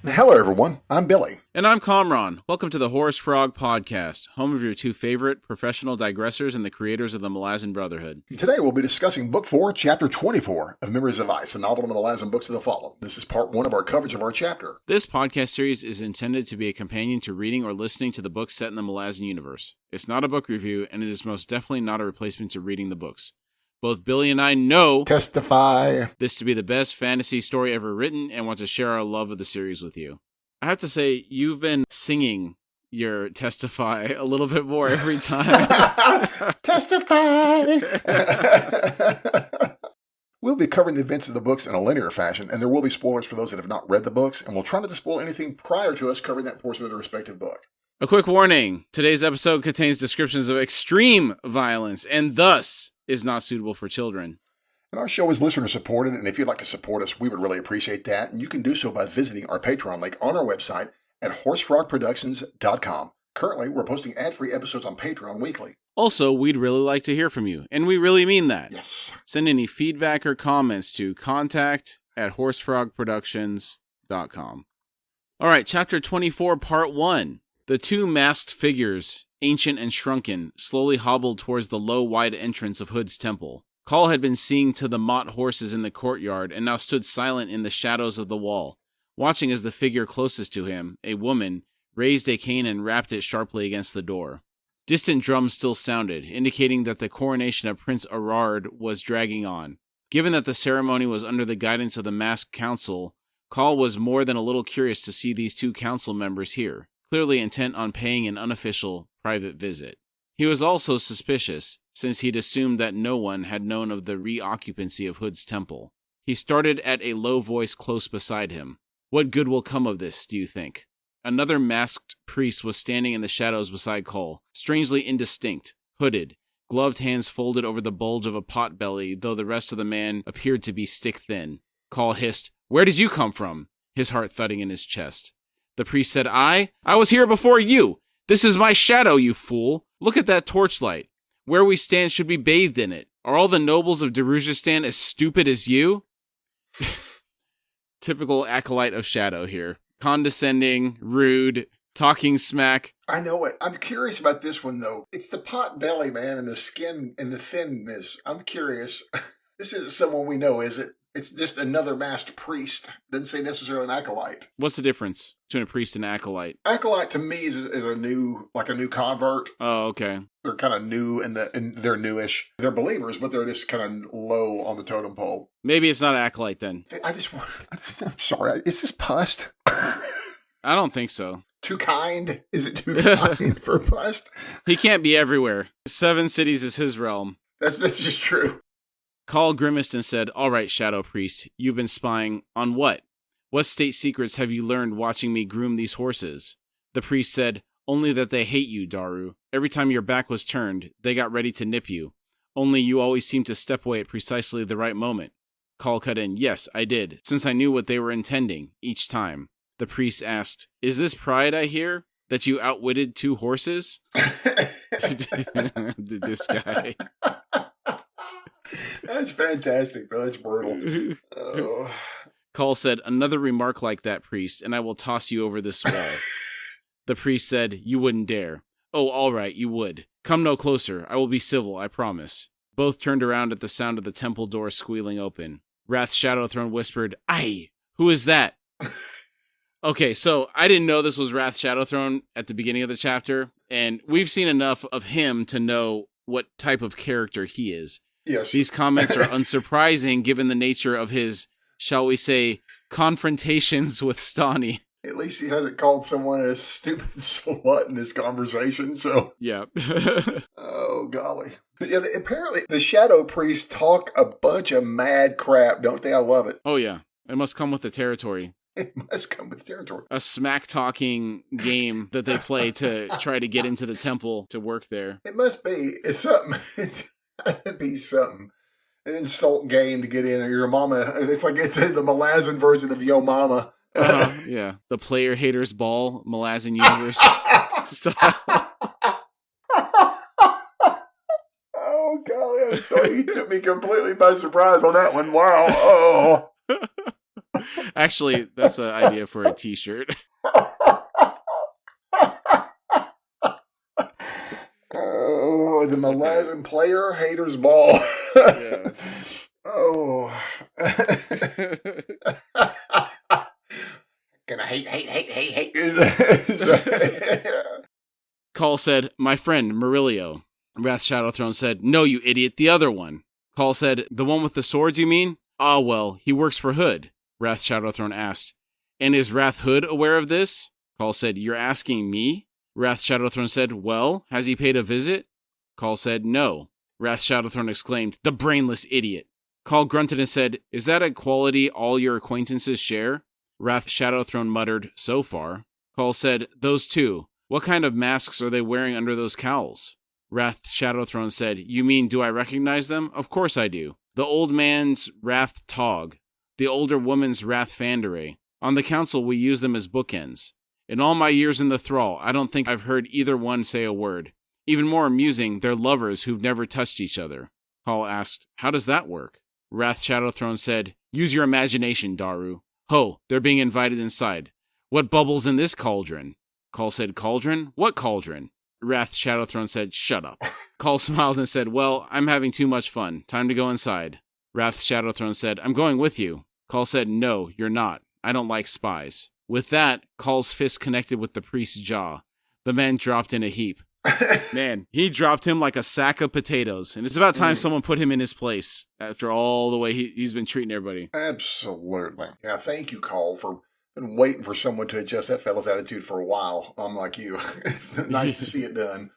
Hello, everyone. I'm Billy. And I'm Kamraun. Welcome to the Horse Frog Podcast, home of your two favorite professional digressors and the creators of the Malazan Brotherhood. Today we'll be discussing Book 4, Chapter 24 of Memories of Ice, a novel in the Malazan books of the Follow. This is part 1 of our coverage of our chapter. This podcast series is intended to be a companion to reading or listening to the books set in the Malazan universe. It's not a book review, and it is most definitely not a replacement to reading the books. Both Billy and I know Testify this to be the best fantasy story ever written and want to share our love of the series with you. I have to say, you've been singing your Testify a little bit more every time. Testify! We'll be covering the events of the books in a linear fashion, and there will be spoilers for those that have not read the books, and we'll try not to spoil anything prior to us covering that portion of the respective book. A quick warning, today's episode contains descriptions of extreme violence, and thus is not suitable for children. And our show is listener-supported, and if you'd like to support us, we would really appreciate that. And you can do so by visiting our Patreon link on our website at horsefrogproductions.com. Currently, we're posting ad-free episodes on Patreon weekly. Also, we'd really like to hear from you, and we really mean that. Yes. Send any feedback or comments to contact@horsefrogproductions.com. All right, Chapter 24, Part 1. The two masked figures, ancient and shrunken, slowly hobbled towards the low, wide entrance of Hood's temple. Call had been seeing to the mott horses in the courtyard and now stood silent in the shadows of the wall, watching as the figure closest to him, a woman, raised a cane and rapped it sharply against the door. Distant drums still sounded, indicating that the coronation of Prince Arard was dragging on. Given that the ceremony was under the guidance of the masked council, Call was more than a little curious to see these two council members here, clearly intent on paying an unofficial, private visit. He was also suspicious, since he'd assumed that no one had known of the reoccupancy of Hood's temple. He started at a low voice close beside him. What good will come of this, do you think? Another masked priest was standing in the shadows beside Cole, strangely indistinct, hooded, gloved hands folded over the bulge of a pot-belly, though the rest of the man appeared to be stick-thin. Cole hissed, "Where did you come from?" his heart thudding in his chest. The priest said, I was here before you! This is my shadow, you fool! Look at that torchlight. Where we stand should be bathed in it. Are all the nobles of Darujistan as stupid as you? Typical acolyte of shadow here. Condescending, rude, talking smack. I know it. I'm curious about this one, though. It's the pot belly, man, and the skin and the thinness. I'm curious. This isn't someone we know, is it? It's just another masked priest. Doesn't say necessarily an acolyte. What's the difference between a priest and an acolyte? Acolyte to me is a new convert. Oh, okay. They're kind of new and they're newish. They're believers, but they're just kind of low on the totem pole. Maybe it's not an acolyte then. I'm sorry. Is this pust? I don't think so. Too kind? Is it too kind for pust? He can't be everywhere. 7 cities is his realm. That's just true. Call grimaced and said, All right, Shadow Priest, you've been spying on what? What state secrets have you learned watching me groom these horses? The priest said, Only that they hate you, Daru. Every time your back was turned, they got ready to nip you. Only you always seemed to step away at precisely the right moment. Call cut in, Yes, I did, since I knew what they were intending, each time. The priest asked, Is this pride I hear? That you outwitted 2 horses? This guy. That's fantastic, bro. That's brutal. Oh. Call said, Another remark like that, priest, and I will toss you over this wall. The priest said, You wouldn't dare. Oh, all right, you would. Come no closer. I will be civil, I promise. Both turned around at the sound of the temple door squealing open. Wrath Shadowthrone whispered, Aye! Who is that? Okay, so I didn't know this was Wrath Shadowthrone at the beginning of the chapter, and we've seen enough of him to know what type of character he is. Yes. These comments are unsurprising given the nature of his, shall we say, confrontations with Stani. At least he hasn't called someone a stupid slut in this conversation, so. Yeah. Oh, golly. Yeah, apparently the Shadow Priests talk a bunch of mad crap, don't they? I love it. Oh, yeah. It must come with the territory. It must come with territory. A smack-talking game that they play to try to get into the temple to work there. It must be. It's something. It's gotta be something. An insult game to get in. Or your mama. It's like it's the Malazan version of Yo Mama. Yeah. The Player Haters Ball, Malazan Universe style. Oh, golly. I'm sorry. You took me completely by surprise on that one. Wow. Oh. Actually, that's an idea for a t-shirt. Oh, the Malazan player haters ball. Yeah. Oh. Gonna hate. Call said, my friend, Murillo. Wrath Shadowthrone said, no, you idiot, the other one. Call said, the one with the swords, you mean? Ah, well, he works for Hood. Wrath Shadowthrone asked, and is Wrath Hood aware of this? Call said, you're asking me? Wrath Shadowthrone said, well, has he paid a visit? Call said, no. Wrath Shadowthrone exclaimed, the brainless idiot. Call grunted and said, is that a quality all your acquaintances share? Wrath Shadowthrone muttered, so far. Call said, those two. What kind of masks are they wearing under those cowls? Wrath Shadowthrone said, you mean, do I recognize them? Of course I do. The old man's Wrath Tog. The older woman's Wrath Fandere. On the council, we use them as bookends. In all my years in the thrall, I don't think I've heard either one say a word. Even more amusing, they're lovers who've never touched each other. Call asked, how does that work? Wrath Shadowthrone said, use your imagination, Daru. Ho, they're being invited inside. What bubbles in this cauldron? Call said, cauldron? What cauldron? Wrath Shadowthrone said, shut up. Call smiled and said, well, I'm having too much fun. Time to go inside. Wrath Shadowthrone said, I'm going with you. Call said, no, you're not. I don't like spies. With that, Call's fist connected with the priest's jaw. The man dropped in a heap. Man, he dropped him like a sack of potatoes. And it's about time someone put him in his place after all the way he's been treating everybody. Absolutely. Yeah, thank you, Call, for been waiting for someone to adjust that fella's attitude for a while. Unlike you. It's nice to see it done.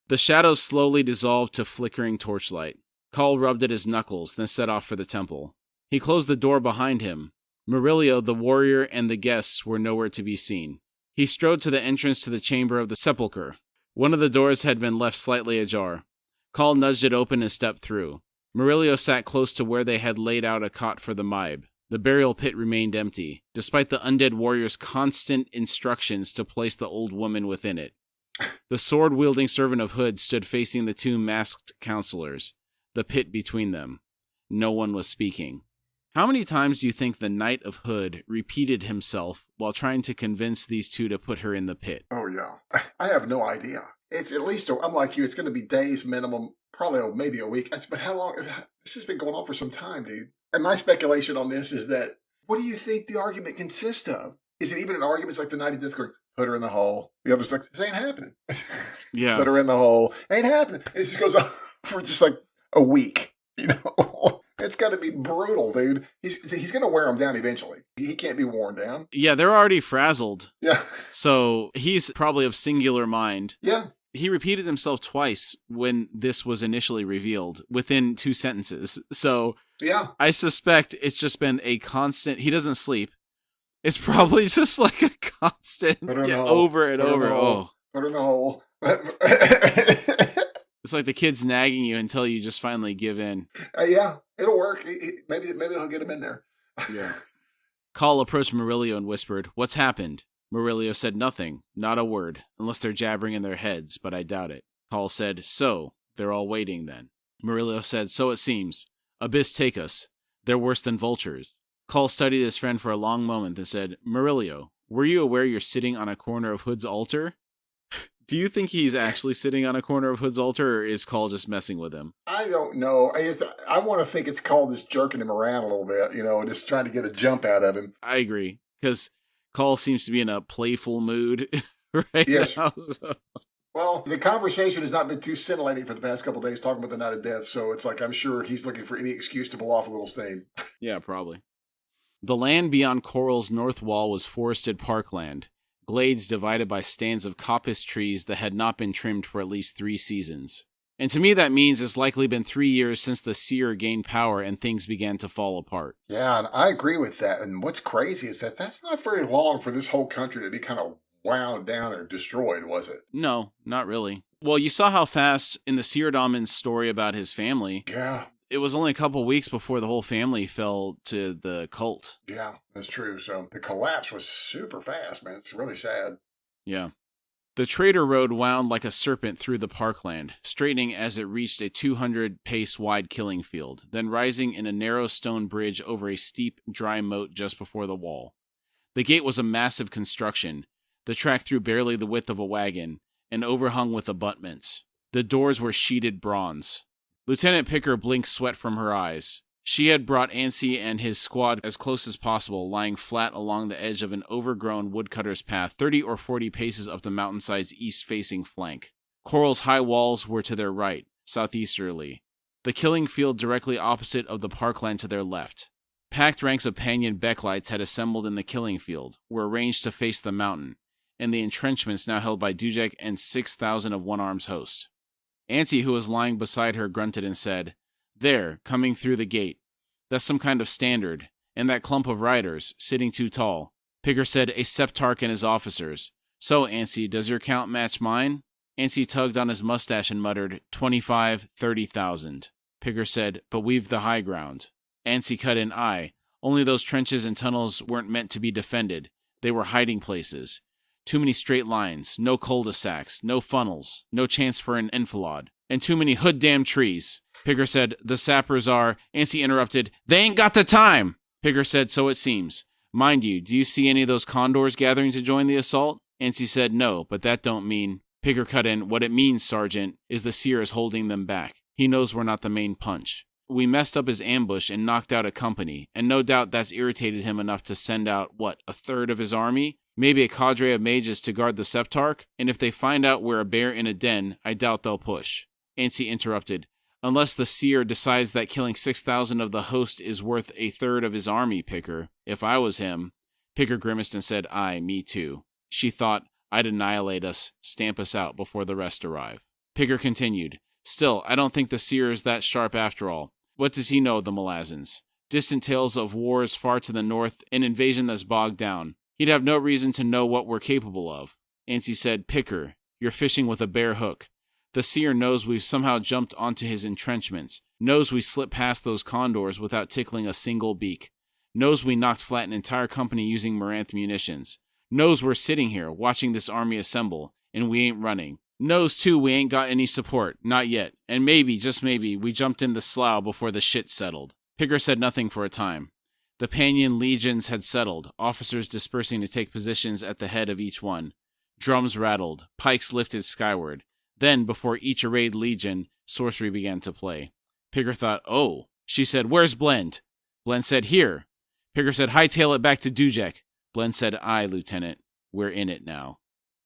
The shadows slowly dissolved to flickering torchlight. Call rubbed at his knuckles, then set off for the temple. He closed the door behind him. Murillo, the warrior, and the guests were nowhere to be seen. He strode to the entrance to the chamber of the sepulchre. One of the doors had been left slightly ajar. Call nudged it open and stepped through. Murillo sat close to where they had laid out a cot for the Maib. The burial pit remained empty, despite the undead warrior's constant instructions to place the old woman within it. The sword-wielding servant of Hood stood facing the two masked counselors, the pit between them. No one was speaking. How many times do you think the Knight of Hood repeated himself while trying to convince these two to put her in the pit? Oh, yeah. I have no idea. It's at least, I'm like you, it's going to be days minimum, probably maybe a week. But how long? This has been going on for some time, dude. And my speculation on this is that, what do you think the argument consists of? Is it even an argument? It's like the Knight of Death going, put her in the hole. The other's like, this ain't happening. Yeah. Put her in the hole. Ain't happening. It just goes on for just like a week, you know? It's got to be brutal, dude. He's going to wear them down eventually. He can't be worn down. Yeah, they're already frazzled. Yeah. So he's probably of singular mind. Yeah. He repeated himself twice when this was initially revealed, within 2 sentences. So yeah, I suspect it's just been a constant. He doesn't sleep. It's probably just like a constant over and over. Oh, put her in the hole. It's like the kid's nagging you until you just finally give in. Yeah, it'll work. Maybe he'll get him in there. Yeah. Call approached Murillo and whispered, "What's happened?" Murillo said nothing, not a word, unless they're jabbering in their heads, but I doubt it. Call said, "So, they're all waiting then." Murillo said, "So it seems. Abyss take us. They're worse than vultures." Call studied his friend for a long moment and said, "Murillo, were you aware you're sitting on a corner of Hood's altar?" Do you think he's actually sitting on a corner of Hood's altar, or is Call just messing with him? I don't know. I want to think it's Call just jerking him around a little bit, just trying to get a jump out of him. I agree, because Call seems to be in a playful mood right yes. now. So. Well, the conversation has not been too scintillating for the past couple of days talking about the Night of Death, so it's like I'm sure he's looking for any excuse to blow off a little steam. Yeah, probably. The land beyond Coral's north wall was forested parkland, glades divided by stands of coppice trees that had not been trimmed for at least 3 seasons. And to me that means it's likely been 3 years since the seer gained power and things began to fall apart. Yeah, and I agree with that. And what's crazy is that's not very long for this whole country to be kind of wound down or destroyed, was it? No, not really. Well, you saw how fast in the Seer Damon's story about his family. Yeah. It was only a couple weeks before the whole family fell to the cult. Yeah, that's true. So the collapse was super fast, man. It's really sad. Yeah. The trader road wound like a serpent through the parkland, straightening as it reached a 200-pace wide killing field, then rising in a narrow stone bridge over a steep, dry moat just before the wall. The gate was a massive construction, the track through barely the width of a wagon, and overhung with abutments. The doors were sheeted bronze. Lieutenant Picker blinked sweat from her eyes. She had brought Ansi and his squad as close as possible, lying flat along the edge of an overgrown woodcutter's path 30 or 40 paces up the mountainside's east-facing flank. Coral's high walls were to their right, southeasterly. The killing field directly opposite of the parkland to their left. Packed ranks of Panyan Becklites had assembled in the killing field, were arranged to face the mountain, and the entrenchments now held by Dujek and 6,000 of One-Arm's host. Ansi, who was lying beside her, grunted and said, "There, coming through the gate. That's some kind of standard. And that clump of riders, sitting too tall." Picker said, "A Septarch and his officers. So, Ansi, does your count match mine?" Ansi tugged on his mustache and muttered, 25, 30,000. Picker said, "But we've the high ground." Ansi cut in, "Aye. Only those trenches and tunnels weren't meant to be defended. They were hiding places. Too many straight lines, no cul-de-sacs, no funnels, no chance for an enfilade, and too many hood-damn trees." Picker said, "The sappers are—" Ansi interrupted, "They ain't got the time!" Picker said, "So it seems. Mind you, do you see any of those condors gathering to join the assault?" Ansi said, "No, but that don't mean—" Picker cut in, "What it means, Sergeant, is the seer is holding them back. He knows we're not the main punch. We messed up his ambush and knocked out a company, and no doubt that's irritated him enough to send out, a third of his army? Maybe a cadre of mages to guard the Septarch? And if they find out we're a bear in a den, I doubt they'll push." Ansi interrupted, "Unless the seer decides that killing 6,000 of the host is worth a third of his army, Picker. If I was him—" Picker grimaced and said, "Aye, me too." She thought, "I'd annihilate us, stamp us out before the rest arrive." Picker continued, "Still, I don't think the seer is that sharp after all. What does he know of the Malazans? Distant tales of wars far to the north, an invasion that's bogged down. He'd have no reason to know what we're capable of." Ansi said, "Picker, you're fishing with a bare hook. The seer knows we've somehow jumped onto his entrenchments, knows we slipped past those condors without tickling a single beak, knows we knocked flat an entire company using Maranth munitions, knows we're sitting here watching this army assemble, and we ain't running. Knows, too, we ain't got any support, not yet, and maybe, just maybe, we jumped in the slough before the shit settled." Picker said nothing for a time. The Panyan legions had settled, officers dispersing to take positions at the head of each one. Drums rattled, pikes lifted skyward. Then, before each arrayed legion, sorcery began to play. Picker thought, "Oh." She said, "Where's Blend?" Blend said, "Here." Picker said, "Hightail it back to Dujek." Blend said, "Aye, Lieutenant. We're in it now."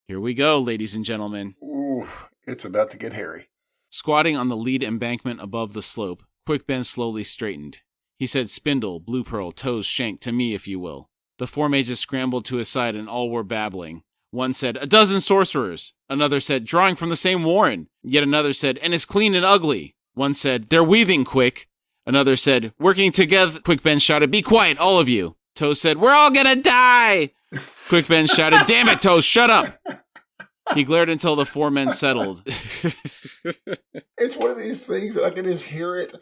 Here we go, ladies and gentlemen. Ooh, it's about to get hairy. Squatting on the lead embankment above the slope, Quick Ben slowly straightened. He said, "Spindle, Blue Pearl, Toes, Shank, to me if you will." The four mages scrambled to his side and all were babbling. One said, "A dozen sorcerers." Another said, "Drawing from the same warren." Yet another said, "And it's clean and ugly." One said, "They're weaving quick." Another said, "Working together." Quick Ben shouted, "Be quiet, all of you." Toes said, "We're all gonna die." Quick Ben shouted, "Damn it, Toes, shut up." He glared until the four men settled. It's one of these things that I can just hear it.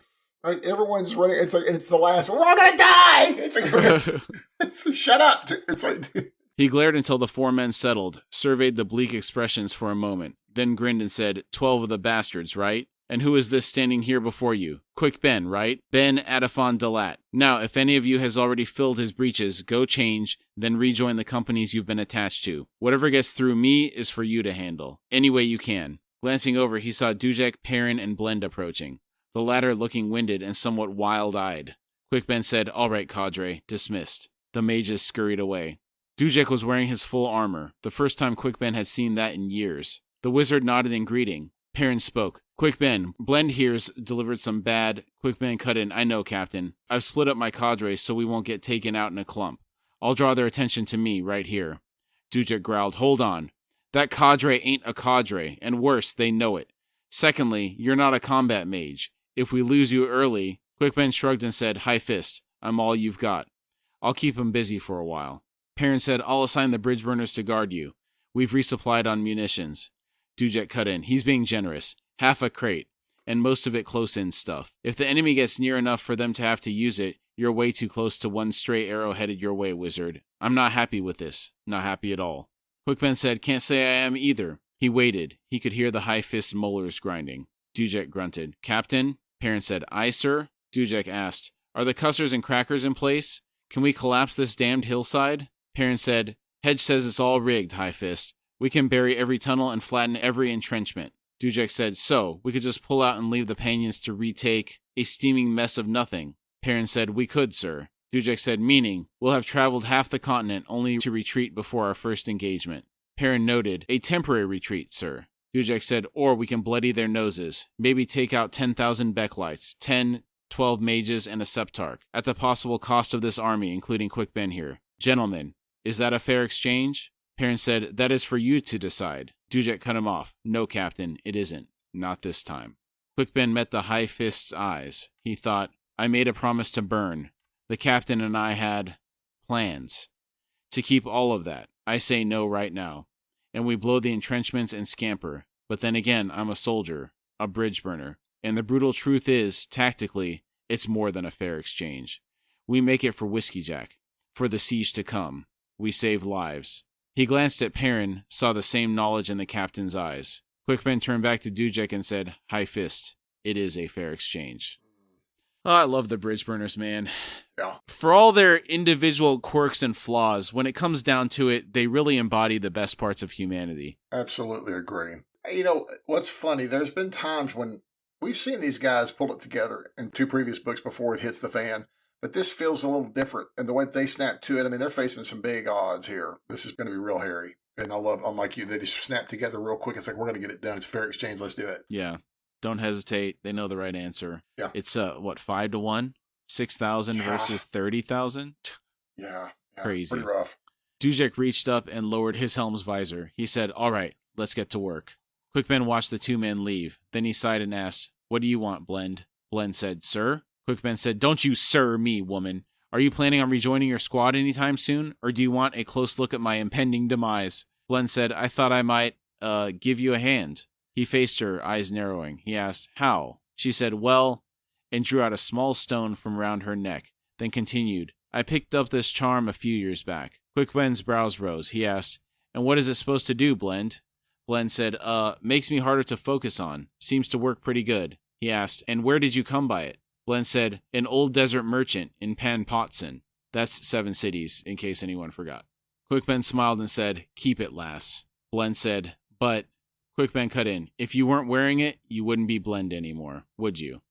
Like everyone's running. It's like, and it's the last. We're all gonna die. It's like, it's shut up. It's like. He glared until the four men settled, surveyed the bleak expressions for a moment, then grinned and said, 12 of the bastards, right? And who is this standing here before you? Quick Ben, right? Ben Adafon Dalat. Now, if any of you has already filled his breeches, go change, then rejoin the companies you've been attached to. Whatever gets through me is for you to handle. Any way you can. Glancing over, he saw Dujek, Perrin, and Blend approaching, the latter looking winded and somewhat wild-eyed. Quick Ben said, "All right, cadre, dismissed." The mages scurried away. Dujek was wearing his full armor, the first time Quick Ben had seen that in years. The wizard nodded in greeting. Perrin spoke. "Quick Ben, Blend here's delivered some bad..." Quick Ben cut in, "I know, Captain. I've split up my cadre so we won't get taken out in a clump. I'll draw their attention to me, right here." Dujek growled, "Hold on. That cadre ain't a cadre, and worse, they know it. Secondly, you're not a combat mage. If we lose you early..." Quick Ben shrugged and said, "High fist. I'm all you've got. I'll keep him busy for a while." Perrin said, "I'll assign the bridge burners to guard you. We've resupplied on munitions." Dujek cut in. "He's being generous. Half a crate, and most of it close-in stuff. If the enemy gets near enough for them to have to use it, you're way too close to one stray arrow headed your way, wizard. I'm not happy with this. Not happy at all." Quickben said, can't say I am either. He waited. He could hear the high-fist molars grinding. Dujek grunted. Captain? Perrin said, aye, sir. Dujek asked, are the cussers and crackers in place? Can we collapse this damned hillside? Perrin said, Hedge says it's all rigged, High-Fist. We can bury every tunnel and flatten every entrenchment. Dujek said, so, we could just pull out and leave the Panions to retake a steaming mess of nothing. Perrin said, we could, sir. Dujek said, meaning, we'll have traveled half the continent only to retreat before our first engagement. Perrin noted, a temporary retreat, sir. Dujek said, or we can bloody their noses, maybe take out 10,000 Becklights, 12 mages, and a septarch, at the possible cost of this army, including Quickben here. Gentlemen, is that a fair exchange? Perrin said, that is for you to decide. Dujek cut him off. No, Captain, it isn't. Not this time. Quickben met the High-Fist's eyes. He thought, I made a promise to burn. The Captain and I had plans. To keep all of that. I say no right now. And we blow the entrenchments and scamper. But then again, I'm a soldier, a bridge burner. And the brutal truth is, tactically, it's more than a fair exchange. We make it for Whiskey Jack, for the siege to come. We save lives. He glanced at Perrin, saw the same knowledge in the captain's eyes. Quickben turned back to Dujek and said, High-Fist, it is a fair exchange. Oh, I love the bridge burners, man. Yeah. For all their individual quirks and flaws, when it comes down to it, they really embody the best parts of humanity. Absolutely agree. You know, what's funny, there's been times when we've seen these guys pull it together in 2 previous books before it hits the fan, but this feels a little different. And the way they snap to it, I mean, they're facing some big odds here. This is going to be real hairy. And unlike you, they just snap together real quick. It's like, we're going to get it done. It's a fair exchange. Let's do it. Yeah. Don't hesitate. They know the right answer. Yeah. It's, 5-1? 6,000 versus 30,000? Yeah. Crazy. Pretty rough. Dujek reached up and lowered his helm's visor. He said, all right, let's get to work. Quickben watched the 2 men leave. Then he sighed and asked, what do you want, Blend? Blend said, sir? Quickben said, don't you sir me, woman. Are you planning on rejoining your squad anytime soon? Or do you want a close look at my impending demise? Blend said, I thought I might, give you a hand. He faced her, eyes narrowing. He asked, how? She said, well, and drew out a small stone from round her neck, then continued, I picked up this charm a few years back. Quickben's brows rose. He asked, and what is it supposed to do, Blend? Blend said, makes me harder to focus on. Seems to work pretty good. He asked, and where did you come by it? Blend said, an old desert merchant in Panpotson. That's 7 cities, in case anyone forgot. Quickben smiled and said, keep it, lass. Blend said, but... Quickben cut in, if you weren't wearing it, you wouldn't be Blend anymore, would you?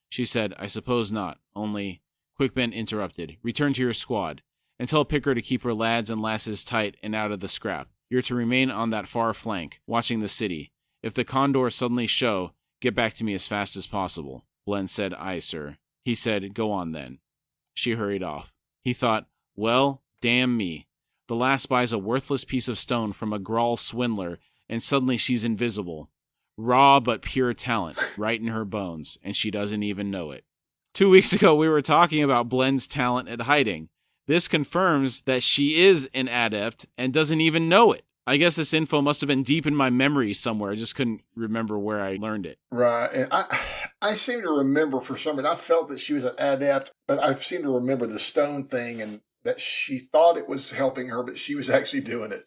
She said, I suppose not, only... Quickben interrupted, return to your squad, and tell Picker to keep her lads and lasses tight and out of the scrap. You're to remain on that far flank, watching the city. If the Condors suddenly show, get back to me as fast as possible. Blend said, aye, sir. He said, go on then. She hurried off. He thought, well, damn me. The lass buys a worthless piece of stone from a Grawl swindler, and suddenly she's invisible. Raw but pure talent, right in her bones, and she doesn't even know it. 2 weeks ago, we were talking about Blend's talent at hiding. This confirms that she is an adept and doesn't even know it. I guess this info must have been deep in my memory somewhere. I just couldn't remember where I learned it. Right. And I seem to remember for some reason, I felt that she was an adept, but I seem to remember the stone thing and that she thought it was helping her, but she was actually doing it.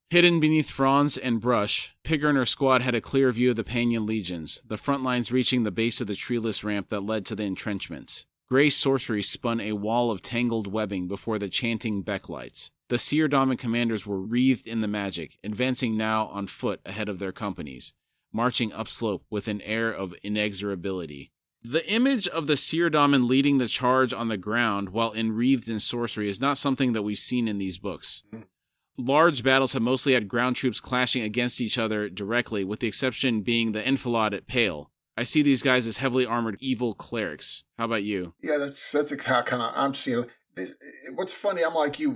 Hidden beneath fronds and brush, Picker and her squad had a clear view of the Panion legions, the front lines reaching the base of the treeless ramp that led to the entrenchments. Gray sorcery spun a wall of tangled webbing before the chanting Becklights. The Seer Domin commanders were wreathed in the magic, advancing now on foot ahead of their companies, marching upslope with an air of inexorability. The image of the Seer Domin leading the charge on the ground while enwreathed in sorcery is not something that we've seen in these books. Large battles have mostly had ground troops clashing against each other directly, with the exception being the Enfilade at Pale. I see these guys as heavily armored evil clerics. How about you? Yeah, that's how kind of I'm seeing it. What's funny, I'm like you.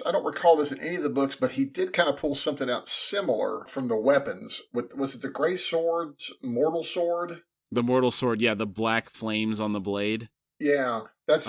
I don't recall this in any of the books, but he did kind of pull something out similar from the weapons. Was it the Gray Sword's Mortal Sword? The Mortal Sword, yeah, the black flames on the blade. Yeah, but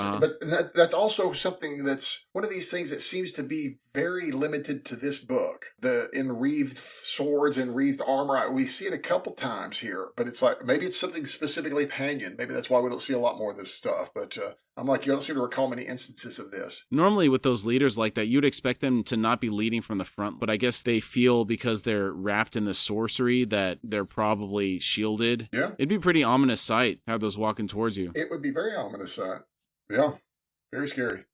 that's also something that's one of these things that seems to be very limited to this book. The enwreathed swords and wreathed armor. We see it a couple times here, but it's like maybe it's something specifically Panyan. Maybe that's why we don't see a lot more of this stuff. But I'm like, you don't seem to recall many instances of this. Normally with those leaders like that, you'd expect them to not be leading from the front, but I guess they feel because they're wrapped in the sorcery that they're probably shielded. Yeah. It'd be a pretty ominous sight, have those walking towards you. It would be very ominous sight. Yeah. Very scary.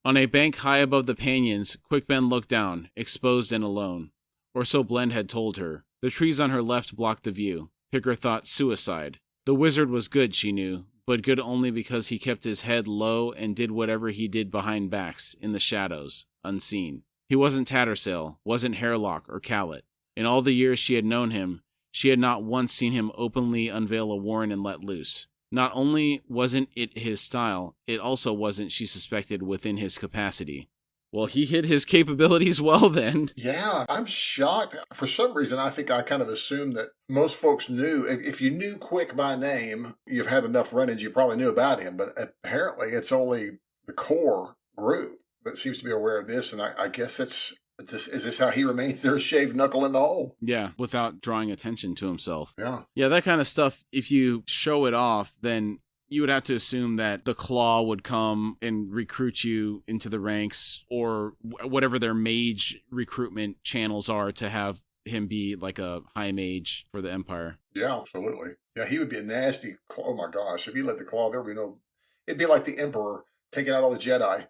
On a bank high above the Panyons, Quick Ben looked down, exposed and alone. Or so Blend had told her. The trees on her left blocked the view. Picker thought suicide. The wizard was good, she knew, but good only because he kept his head low and did whatever he did behind backs, in the shadows, unseen. He wasn't Tattersail, wasn't Hairlock or Callet. In all the years she had known him, she had not once seen him openly unveil a warren and let loose. Not only wasn't it his style, it also wasn't, she suspected, within his capacity. Well, he hid his capabilities well then. Yeah, I'm shocked. For some reason, I think I kind of assumed that most folks knew. If you knew Quick by name, you've had enough run-ins, you probably knew about him. But apparently, it's only the core group that seems to be aware of this. And I guess is this how he remains there, shaved knuckle in the hole? Yeah, without drawing attention to himself. Yeah. Yeah, that kind of stuff, if you show it off, then you would have to assume that the Claw would come and recruit you into the ranks, or whatever their mage recruitment channels are, to have him be like a high mage for the Empire. Yeah, absolutely. Yeah, he would be a nasty Claw. Oh my gosh, if he led the Claw, there would be no... It'd be like the Emperor taking out all the Jedi.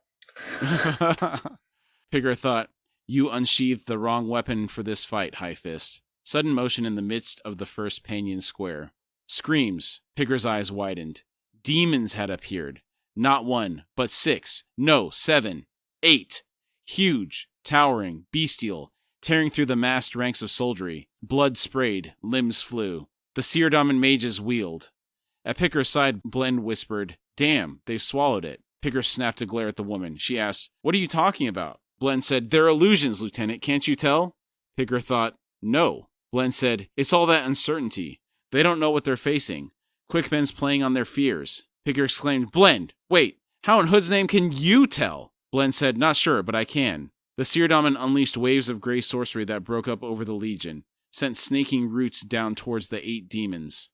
Pigger thought, you unsheathed the wrong weapon for this fight, High Fist. Sudden motion in the midst of the first Panyon square. Screams. Pigger's eyes widened. Demons had appeared. Not 1, but 6. No, 7. 8. Huge, towering, bestial, tearing through the massed ranks of soldiery. Blood sprayed, limbs flew. The Seerdaman mages wheeled. At Picker's side, Blend whispered, damn, they've swallowed it. Picker snapped a glare at the woman. She asked, what are you talking about? Blend said, they're illusions, Lieutenant, can't you tell? Picker thought, no. Blend said, it's all that uncertainty. They don't know what they're facing. Quick Ben's playing on their fears. Picker exclaimed, Blend, wait, how in Hood's name can you tell? Blend said, not sure, but I can. The Seerdaman unleashed waves of gray sorcery that broke up over the Legion, sent snaking roots down towards the 8 demons.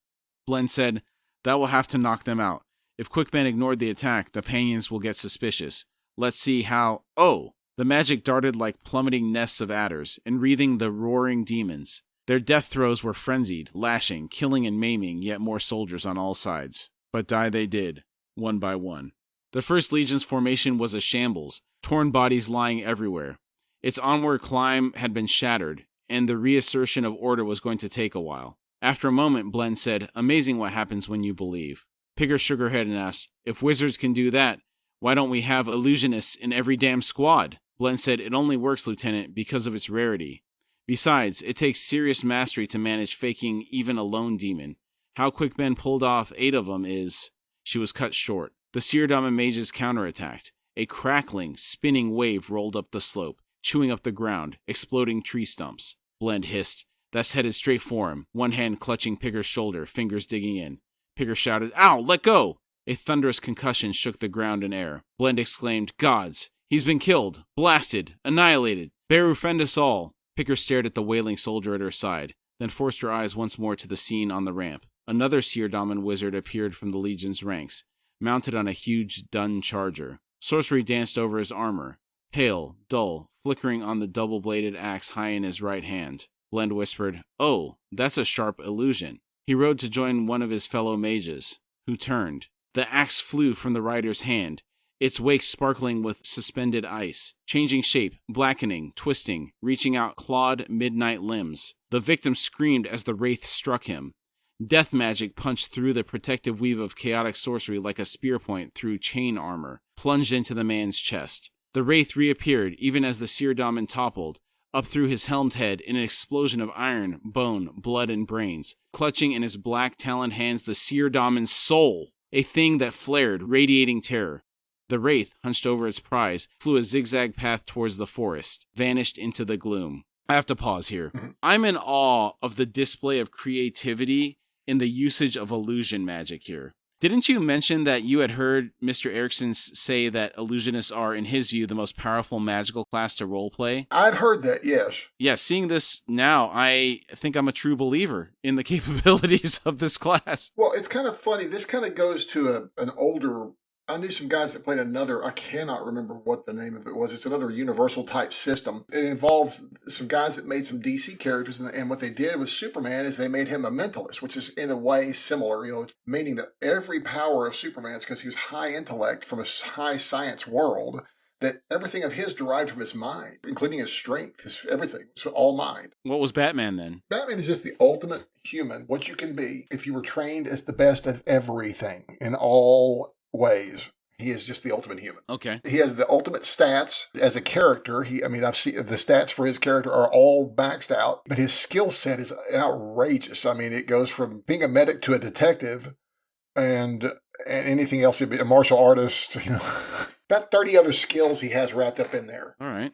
Blend said, that will have to knock them out. If Quick Ben ignored the attack, the Panyons will get suspicious. Let's see how... Oh! The magic darted like plummeting nests of adders, enwreathing the roaring demons. Their death throes were frenzied, lashing, killing and maiming yet more soldiers on all sides. But die they did, one by one. The First Legion's formation was a shambles, torn bodies lying everywhere. Its onward climb had been shattered, and the reassertion of order was going to take a while. After a moment, Blend said, amazing what happens when you believe. Pigger shook her head and asked, if wizards can do that, why don't we have illusionists in every damn squad? Blend said, it only works, Lieutenant, because of its rarity. Besides, it takes serious mastery to manage faking even a lone demon. How Quick Ben pulled off 8 of them is... She was cut short. The Seerdaman mages counterattacked. A crackling, spinning wave rolled up the slope, chewing up the ground, exploding tree stumps. Blend hissed. That's headed straight for him, one hand clutching Pigger's shoulder, fingers digging in. Pigger shouted, ow, let go! A thunderous concussion shook the ground and air. Blend exclaimed, gods! He's been killed, blasted, annihilated. Beru fend us all. Pigger stared at the wailing soldier at her side, then forced her eyes once more to the scene on the ramp. Another Seerdaman wizard appeared from the Legion's ranks, mounted on a huge dun charger. Sorcery danced over his armor, pale, dull, flickering on the double-bladed axe high in his right hand. Blend whispered, oh, that's a sharp illusion. He rode to join one of his fellow mages, who turned. The axe flew from the rider's hand, its wake sparkling with suspended ice, changing shape, blackening, twisting, reaching out clawed midnight limbs. The victim screamed as the wraith struck him. Death magic punched through the protective weave of chaotic sorcery like a spear point through chain armor, plunged into the man's chest. The wraith reappeared even as the Seerdaman toppled, up through his helmed head in an explosion of iron, bone, blood, and brains, clutching in his black taloned hands the Seerdaman's soul, a thing that flared, radiating terror. The wraith, hunched over its prize, flew a zigzag path towards the forest, vanished into the gloom. I have to pause here. I'm in awe of the display of creativity in the usage of illusion magic here. Didn't you mention that you had heard Mr. Erikson say that illusionists are, in his view, the most powerful magical class to roleplay? I'd heard that, yes. Yeah, seeing this now, I think I'm a true believer in the capabilities of this class. Well, it's kind of funny. This kind of goes to an older... I knew some guys that played another, I cannot remember what the name of it was. It's another universal type system. It involves some guys that made some DC characters, and what they did with Superman is they made him a mentalist, which is in a way similar, meaning that every power of Superman's, because he was high intellect from a high science world, that everything of his derived from his mind, including his strength, his everything. So all mind. What was Batman then? Batman is just the ultimate human, what you can be if you were trained as the best of everything in all ways. He is just the ultimate human. Okay. He has the ultimate stats as a character. I've seen the stats for his character are all maxed out, but his skill set is outrageous. It goes from being a medic to a detective and anything else, a martial artist, about 30 other skills he has wrapped up in there. All right.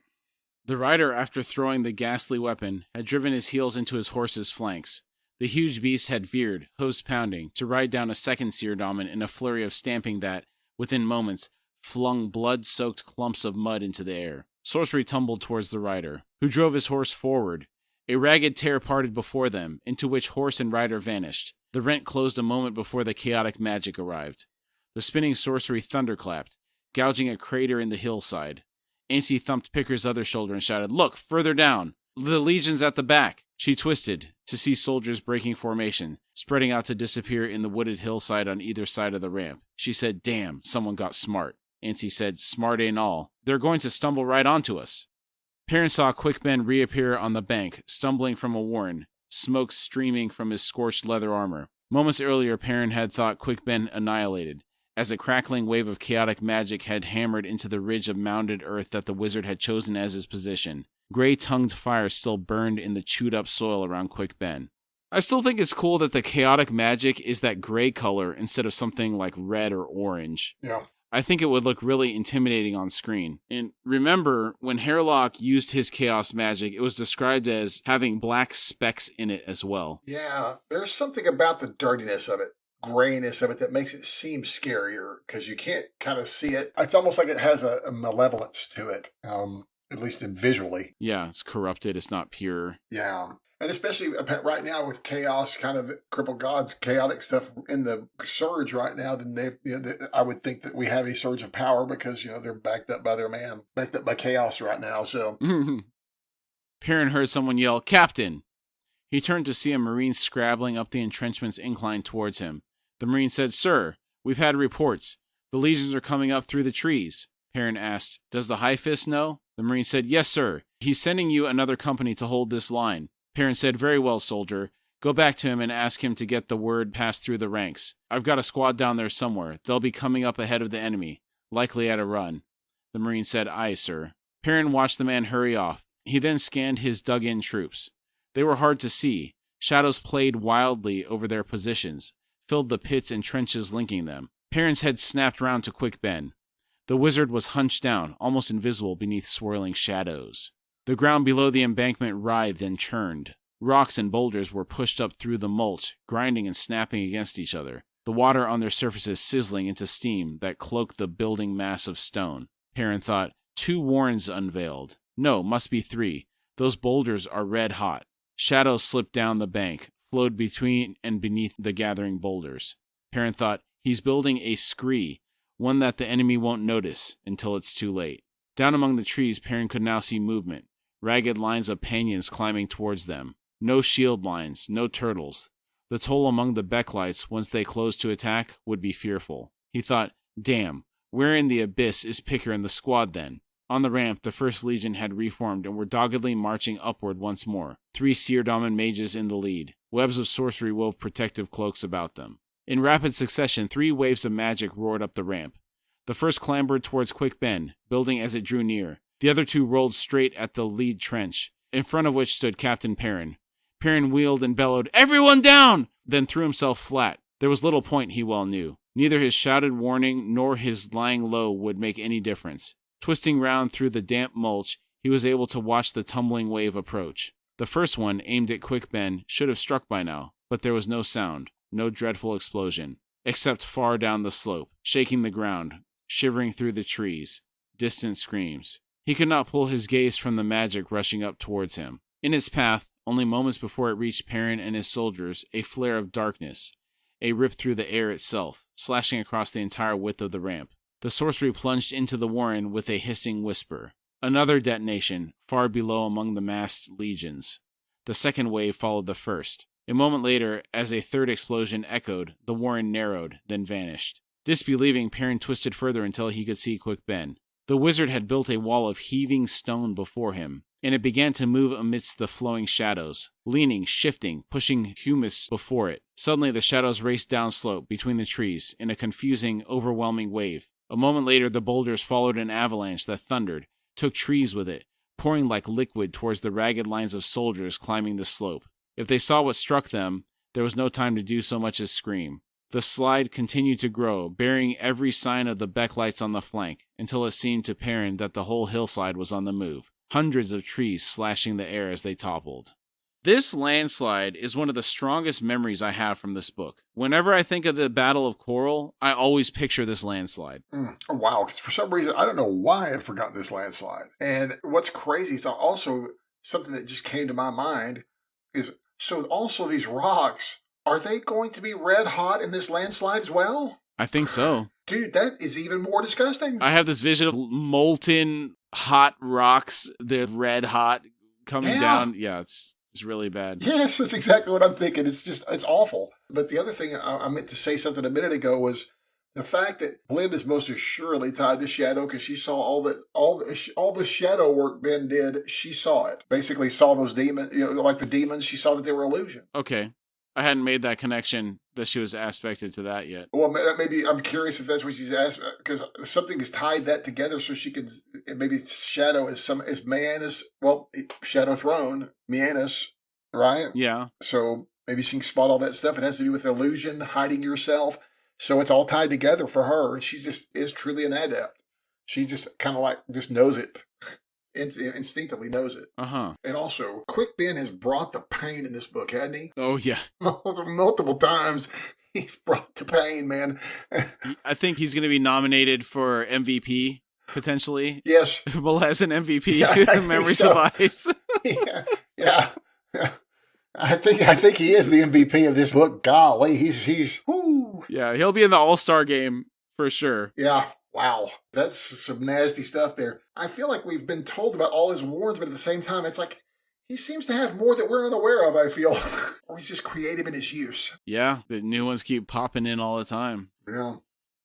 The rider, after throwing the ghastly weapon, had driven his heels into his horse's flanks. The huge beast had veered, hooves pounding, to ride down a second seer dominant in a flurry of stamping that, within moments, flung blood-soaked clumps of mud into the air. Sorcery tumbled towards the rider, who drove his horse forward. A ragged tear parted before them, into which horse and rider vanished. The rent closed a moment before the chaotic magic arrived. The spinning sorcery thunderclapped, gouging a crater in the hillside. Ancy thumped Picker's other shoulder and shouted, "Look, further down! The legion's at the back!" She twisted to see soldiers breaking formation, spreading out to disappear in the wooded hillside on either side of the ramp. She said, "Damn, someone got smart." Ancy said, "Smart ain't all. They're going to stumble right onto us." Perrin saw Quick Ben reappear on the bank, stumbling from a warren, smoke streaming from his scorched leather armor. Moments earlier, Perrin had thought Quick Ben annihilated, as a crackling wave of chaotic magic had hammered into the ridge of mounded earth that the wizard had chosen as his position. Gray-tongued fire still burned in the chewed-up soil around Quick Ben. I still think it's cool that the chaotic magic is that gray color instead of something like red or orange. Yeah. I think it would look really intimidating on screen. And remember, when Hairlock used his chaos magic, it was described as having black specks in it as well. Yeah, there's something about the dirtiness of it, grayness of it, that makes it seem scarier, because you can't kind of see it. It's almost like it has a malevolence to it. At least visually. Yeah, it's corrupted. It's not pure. Yeah. And especially right now with chaos, kind of crippled gods, chaotic stuff in the surge right now, then I would think that we have a surge of power because, they're backed up by their man, backed up by chaos right now. So Perrin heard someone yell, "Captain!" He turned to see a Marine scrabbling up the entrenchment's incline towards him. The Marine said, "Sir, we've had reports. The legions are coming up through the trees." Perrin asked, "Does the High Fist know?" The Marine said, "Yes, sir. He's sending you another company to hold this line." Perrin said, "Very well, soldier. Go back to him and ask him to get the word passed through the ranks. I've got a squad down there somewhere. They'll be coming up ahead of the enemy, likely at a run." The Marine said, "Aye, sir." Perrin watched the man hurry off. He then scanned his dug-in troops. They were hard to see. Shadows played wildly over their positions, filled the pits and trenches linking them. Perrin's head snapped round to Quick Ben. The wizard was hunched down, almost invisible beneath swirling shadows. The ground below the embankment writhed and churned. Rocks and boulders were pushed up through the mulch, grinding and snapping against each other, the water on their surfaces sizzling into steam that cloaked the building mass of stone. Perrin thought, 2 warrens unveiled. No, must be 3. Those boulders are red hot. Shadows slipped down the bank, flowed between and beneath the gathering boulders. Perrin thought, he's building a scree, one that the enemy won't notice until it's too late. Down among the trees, Perrin could now see movement, ragged lines of panions climbing towards them. No shield lines, no turtles. The toll among the Becklights, once they closed to attack, would be fearful. He thought, damn, where in the abyss is Picker and the squad then? On the ramp, the First Legion had reformed and were doggedly marching upward once more, 3 Seerdomin mages in the lead. Webs of sorcery wove protective cloaks about them. In rapid succession, 3 waves of magic roared up the ramp. The first clambered towards Quick Ben, building as it drew near. The other 2 rolled straight at the lead trench, in front of which stood Captain Perrin. Perrin wheeled and bellowed, "Everyone down!" then threw himself flat. There was little point, he well knew. Neither his shouted warning nor his lying low would make any difference. Twisting round through the damp mulch, he was able to watch the tumbling wave approach. The first one, aimed at Quick Ben, should have struck by now, but there was no sound, no dreadful explosion. except far down the slope, shaking the ground, shivering through the trees. Distant screams. He could not pull his gaze from the magic rushing up towards him. In its path, only moments before it reached Perrin and his soldiers, a flare of darkness, a rip through the air itself, slashing across the entire width of the ramp. The sorcery plunged into the warren with a hissing whisper. Another detonation, far below among the massed legions. The second wave followed the first. A moment later, as a third explosion echoed, the warren narrowed, then vanished. Disbelieving, Perrin twisted further until he could see Quick Ben. The wizard had built a wall of heaving stone before him, and it began to move amidst the flowing shadows, leaning, shifting, pushing humus before it. Suddenly the shadows raced downslope between the trees in a confusing, overwhelming wave. A moment later the boulders followed an avalanche that thundered, took trees with it, pouring like liquid towards the ragged lines of soldiers climbing the slope. If they saw what struck them, there was no time to do so much as scream. The slide continued to grow, bearing every sign of the Becklights on the flank, until it seemed to Perrin that the whole hillside was on the move, hundreds of trees slashing the air as they toppled. This landslide is one of the strongest memories I have from this book. Whenever I think of the Battle of Coral, I always picture this landslide. Oh, wow, because for some reason, I don't know why I had forgotten this landslide. And what's crazy is also something that just came to my mind is, so also these rocks, are they going to be red hot in this landslide as well? I think so. Dude, that is even more disgusting. I have this vision of molten hot rocks, they're red hot, coming down. Yeah, it's really bad. Yes, that's exactly what I'm thinking. It's awful. But the other thing I meant to say something a minute ago was the fact that Blind is most assuredly tied to Shadow, because she saw all the shadow work Ben did. She saw it. Basically saw those demons, like the demons. She saw that they were illusion. Okay. I hadn't made that connection that she was aspected to that yet. Well, maybe I'm curious if that's what she's asked, because something has tied that together so she can, maybe Shadow is Shadow Throne, Mianus, right? Yeah. So maybe she can spot all that stuff. It has to do with illusion, hiding yourself. So it's all tied together for her. And she just is truly an adept. She just kind of just knows it. Instinctively knows it. Uh-huh. And also, Quick Ben has brought the pain in this book, hasn't he? Oh, yeah. Multiple times he's brought the pain, man. I think he's going to be nominated for MVP, potentially. Yes. Malazan MVP, yeah, Memories so. of Ice. yeah. I think he is the MVP of this book. Golly, he's whoo. Yeah, he'll be in the All-Star game for sure. Yeah. Wow, that's some nasty stuff there. I feel like we've been told about all his wards, but at the same time, it's like he seems to have more that we're unaware of, I feel. Or he's just creative in his use. Yeah, the new ones keep popping in all the time. Yeah.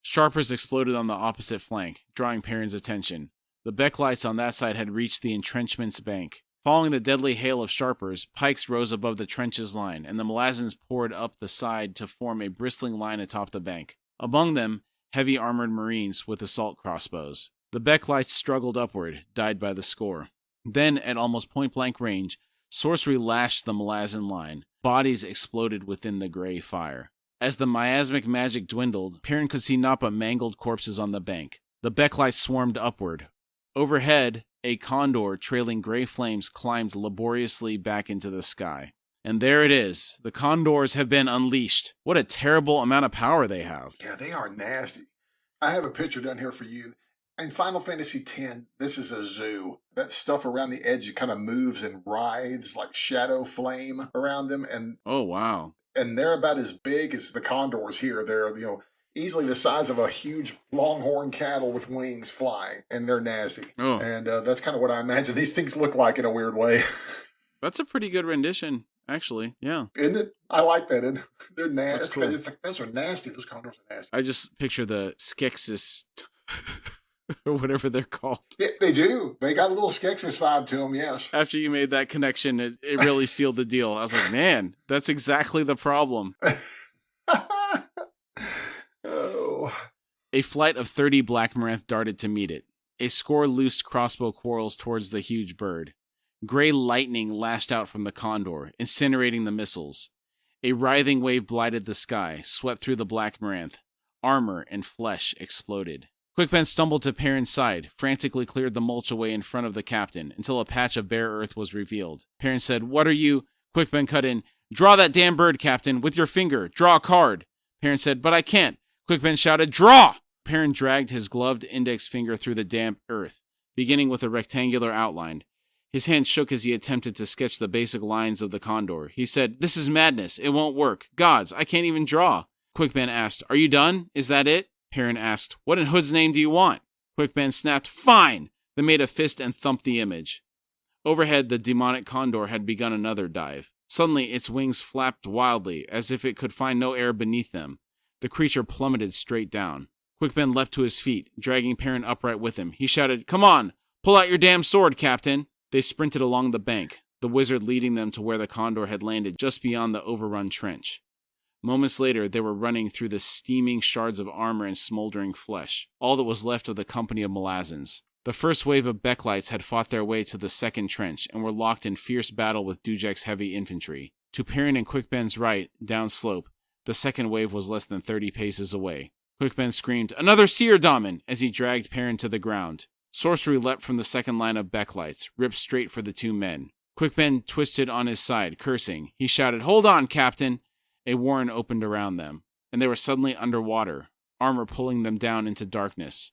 Sharpers exploded on the opposite flank, drawing Perrin's attention. The Becklights on that side had reached the entrenchment's bank. Following the deadly hail of sharpers, pikes rose above the trench's line, and the Malazans poured up the side to form a bristling line atop the bank. Among them, heavy armored marines with assault crossbows. The Becklights struggled upward, died by the score. Then, at almost point-blank range, sorcery lashed the Malazan line. Bodies exploded within the gray fire. As the miasmic magic dwindled, Perrin could see naught but mangled corpses on the bank. The Becklights swarmed upward. Overhead, a condor trailing gray flames climbed laboriously back into the sky. And there it is. The condors have been unleashed. What a terrible amount of power they have. Yeah, they are nasty. I have a picture down here for you. In Final Fantasy X, this is a zoo. That stuff around the edge kind of moves and rides like shadow flame around them. And oh, wow. And they're about as big as the condors here. They're, easily the size of a huge longhorn cattle with wings flying. And they're nasty. Oh. And that's kind of what I imagine these things look like in a weird way. That's a pretty good rendition. Actually, yeah. Isn't it? I like that. They're nasty. That's cool. It's like, those are nasty. Those condors are nasty. I just picture the Skeksis, or whatever they're called. Yeah, they do. They got a little Skeksis vibe to them, yes. After you made that connection, it really sealed the deal. I was like, man, that's exactly the problem. Oh. A flight of 30 Black Maranth darted to meet it. A score loosed crossbow quarrels towards the huge bird. Gray lightning lashed out from the condor, incinerating the missiles. A writhing wave blighted the sky, swept through the Black Maranth. Armor and flesh exploded. Quick Ben stumbled to Perrin's side, frantically cleared the mulch away in front of the captain, until a patch of bare earth was revealed. Perrin said, "What are you?" Quick Ben cut in, "Draw that damn bird, Captain, with your finger. Draw a card." Perrin said, "But I can't." Quickben shouted, "Draw!" Perrin dragged his gloved index finger through the damp earth, beginning with a rectangular outline. His hand shook as he attempted to sketch the basic lines of the condor. He said, "This is madness. It won't work. Gods, I can't even draw." Quickben asked, "Are you done? Is that it?" Perrin asked, "What in Hood's name do you want?" Quickben snapped, "Fine!" Then made a fist and thumped the image. Overhead, the demonic condor had begun another dive. Suddenly, its wings flapped wildly, as if it could find no air beneath them. The creature plummeted straight down. Quickben leapt to his feet, dragging Perrin upright with him. He shouted, "Come on! Pull out your damn sword, Captain!" They sprinted along the bank, the wizard leading them to where the condor had landed just beyond the overrun trench. Moments later, they were running through the steaming shards of armor and smoldering flesh, all that was left of the company of Malazans. The first wave of Becklights had fought their way to the second trench and were locked in fierce battle with Dujak's heavy infantry. To Perrin and Quickben's right, downslope, the second wave was less than 30 paces away. Quickben screamed, "Another seer domin!" as he dragged Perrin to the ground. Sorcery leapt from the second line of Becklights, ripped straight for the two men. Quickben twisted on his side, cursing. He shouted, "Hold on, Captain!" A warren opened around them, and they were suddenly underwater, armor pulling them down into darkness.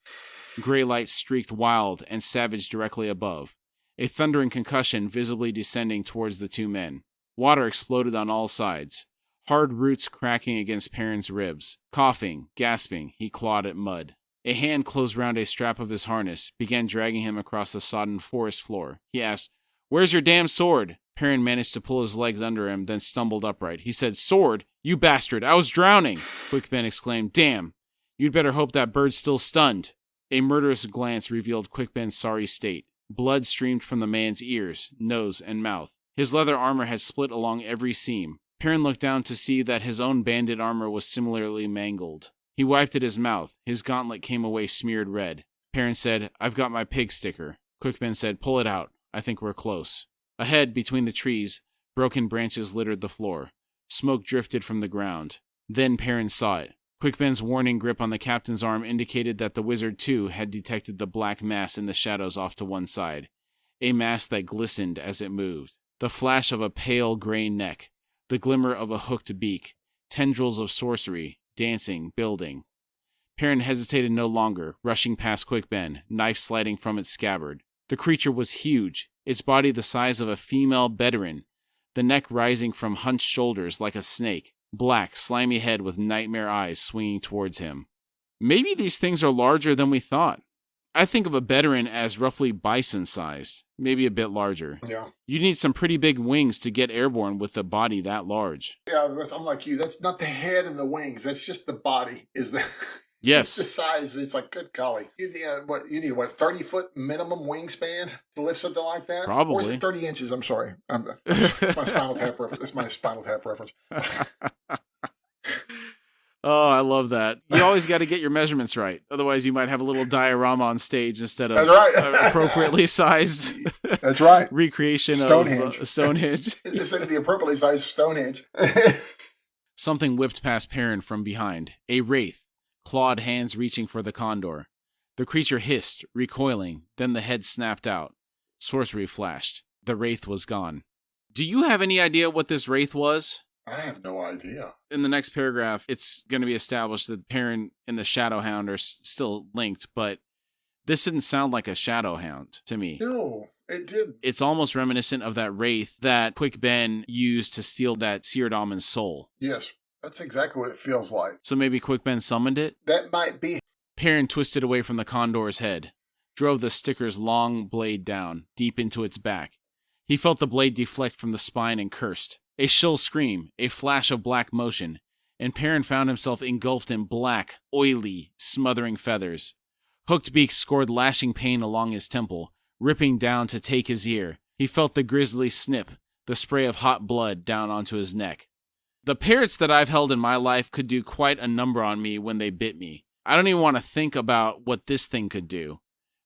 Gray light streaked wild and savage directly above, a thundering concussion visibly descending towards the two men. Water exploded on all sides, hard roots cracking against Perrin's ribs. Coughing, gasping, he clawed at mud. A hand closed round a strap of his harness, began dragging him across the sodden forest floor. He asked, "Where's your damn sword?" Perrin managed to pull his legs under him, then stumbled upright. He said, "Sword? You bastard! I was drowning!" Quickben exclaimed, "Damn! You'd better hope that bird's still stunned." A murderous glance revealed Quickben's sorry state. Blood streamed from the man's ears, nose, and mouth. His leather armor had split along every seam. Perrin looked down to see that his own banded armor was similarly mangled. He wiped at his mouth. His gauntlet came away smeared red. Perrin said, "I've got my pig sticker." Quickben said, "Pull it out. I think we're close." Ahead, between the trees, broken branches littered the floor. Smoke drifted from the ground. Then Perrin saw it. Quickben's warning grip on the captain's arm indicated that the wizard, too, had detected the black mass in the shadows off to one side. A mass that glistened as it moved. The flash of a pale gray neck. The glimmer of a hooked beak. Tendrils of sorcery. Dancing, building. Perrin hesitated no longer, rushing past Quickben, knife sliding from its scabbard. The creature was huge, its body the size of a female Bedouin, the neck rising from hunched shoulders like a snake, black, slimy head with nightmare eyes swinging towards him. Maybe these things are larger than we thought. I think of a Bedouin as roughly bison-sized, maybe a bit larger. Yeah. You need some pretty big wings to get airborne with a body that large. Yeah, I'm like you. That's not the head and the wings. That's just the body. Is that? Yes. It's the size. It's like, good golly. You need, 30-foot minimum wingspan to lift something like that? Probably. Or is it 30 inches? I'm sorry. That's my Spinal Tap reference. That's my Spinal Tap reference. Oh, I love that. You always got to get your measurements right. Otherwise, you might have a little diorama on stage instead of That's right. Appropriately sized That's right. recreation Stonehenge. of Stonehenge. Instead of the appropriately sized Stonehenge. Something whipped past Perrin from behind. A wraith, clawed hands reaching for the condor. The creature hissed, recoiling, then the head snapped out. Sorcery flashed. The wraith was gone. Do you have any idea what this wraith was? I have no idea. In the next paragraph, it's going to be established that Perrin and the Shadowhound are still linked, but this didn't sound like a Shadowhound to me. No, it did. It's almost reminiscent of that wraith that Quickben used to steal that Seerdaman's soul. Yes, that's exactly what it feels like. So maybe Quickben summoned it? That might be. Perrin twisted away from the condor's head, drove the sticker's long blade down, deep into its back. He felt the blade deflect from the spine and cursed. A shrill scream, a flash of black motion, and Perrin found himself engulfed in black, oily, smothering feathers. Hooked beaks scored lashing pain along his temple, ripping down to take his ear. He felt the grisly snip, the spray of hot blood down onto his neck. The parrots that I've held in my life could do quite a number on me when they bit me. I don't even want to think about what this thing could do.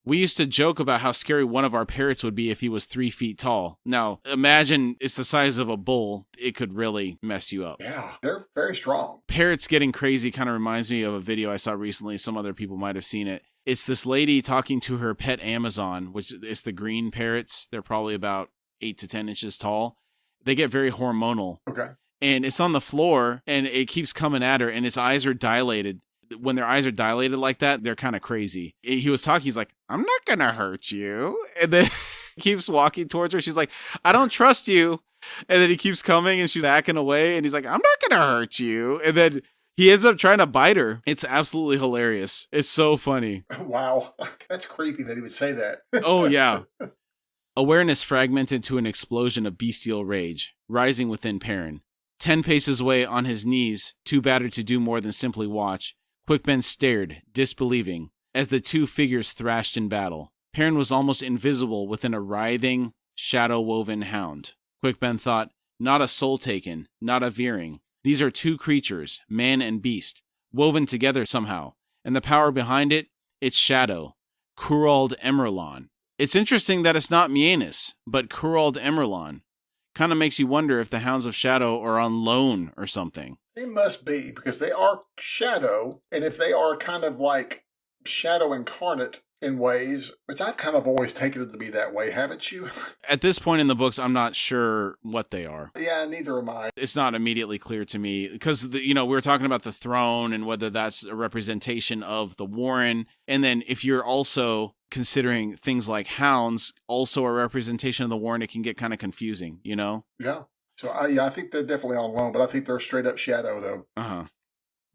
We used to joke about how scary one of our parrots would be if he was 3 feet tall. Now, imagine it's the size of a bull. It could really mess you up. Yeah, they're very strong. Parrots getting crazy kind of reminds me of a video I saw recently. Some other people might have seen it. It's this lady talking to her pet Amazon, which is the green parrots. They're probably about 8 to 10 inches tall. They get very hormonal. Okay. and it's on the floor, and it keeps coming at her, and its eyes are dilated. When their eyes are dilated like that, they're kind of crazy. He was talking, he's like, I'm not going to hurt you. And then keeps walking towards her. She's like, I don't trust you. And then he keeps coming, and she's backing away, and he's like, I'm not going to hurt you. And then he ends up trying to bite her. It's absolutely hilarious. It's so funny. Wow. That's creepy that he would say that. Oh, yeah. Awareness fragmented to an explosion of bestial rage, rising within Perrin. 10 paces away on his knees, too battered to do more than simply watch, Quickben stared, disbelieving, as the two figures thrashed in battle. Perrin was almost invisible within a writhing, shadow-woven hound. Quickben thought, not a soul taken, not a veering. These are two creatures, man and beast, woven together somehow, and the power behind it, its shadow, Kurald Emerlon. It's interesting that it's not Mienus, but Kurald Emerlon. Kind of makes you wonder if the Hounds of Shadow are on loan or something. They must be, because they are shadow, and if they are kind of like shadow incarnate in ways, which I've kind of always taken it to be that way, haven't you? At this point in the books, I'm not sure what they are. Yeah, neither am I. It's not immediately clear to me, because, we were talking about the throne and whether that's a representation of the Warren, and then if you're also considering things like hounds, also a representation of the Warren, it can get kind of confusing, Yeah. So, I think they're definitely on loan, but I think they're straight up shadow, though. Uh-huh.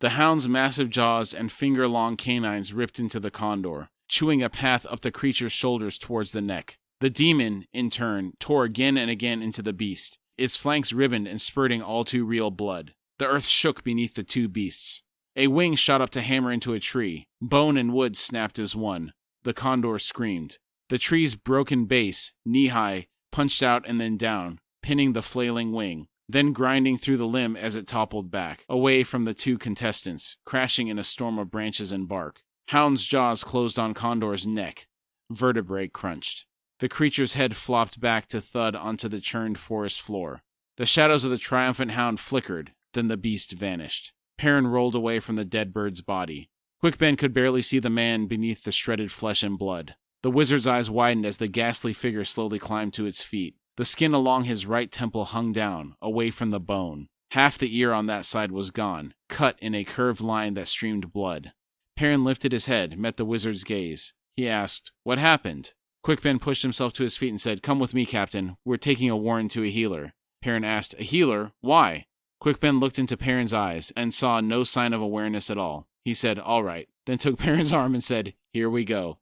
The hound's massive jaws and finger-long canines ripped into the condor, chewing a path up the creature's shoulders towards the neck. The demon, in turn, tore again and again into the beast, its flanks ribboned and spurting all too real blood. The earth shook beneath the two beasts. A wing shot up to hammer into a tree. Bone and wood snapped as one. The condor screamed. The tree's broken base, knee-high, punched out and then down, pinning the flailing wing, then grinding through the limb as it toppled back, away from the two contestants, crashing in a storm of branches and bark. Hound's jaws closed on Condor's neck. Vertebrae crunched. The creature's head flopped back to thud onto the churned forest floor. The shadows of the triumphant hound flickered, then the beast vanished. Perrin rolled away from the dead bird's body. Quickben could barely see the man beneath the shredded flesh and blood. The wizard's eyes widened as the ghastly figure slowly climbed to its feet. The skin along his right temple hung down, away from the bone. Half the ear on that side was gone, cut in a curved line that streamed blood. Perrin lifted his head, met the wizard's gaze. He asked, "What happened?" Quickben pushed himself to his feet and said, "Come with me, Captain. We're taking a Warren to a healer." Perrin asked, "A healer? Why?" Quickben looked into Perrin's eyes and saw no sign of awareness at all. He said, "All right," then took Perrin's arm and said, "Here we go."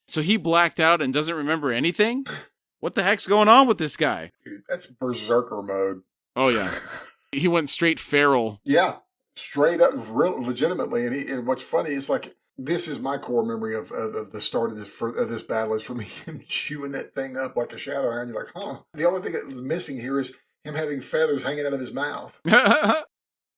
So he blacked out and doesn't remember anything? What the heck's going on with this guy? Dude, that's berserker mode. Oh, yeah. He went straight feral. Yeah, straight up, legitimately. And what's funny is, like, this is my core memory of the start of this battle is from him chewing that thing up like a shadow hound. You're like, huh. The only thing that was missing here is him having feathers hanging out of his mouth.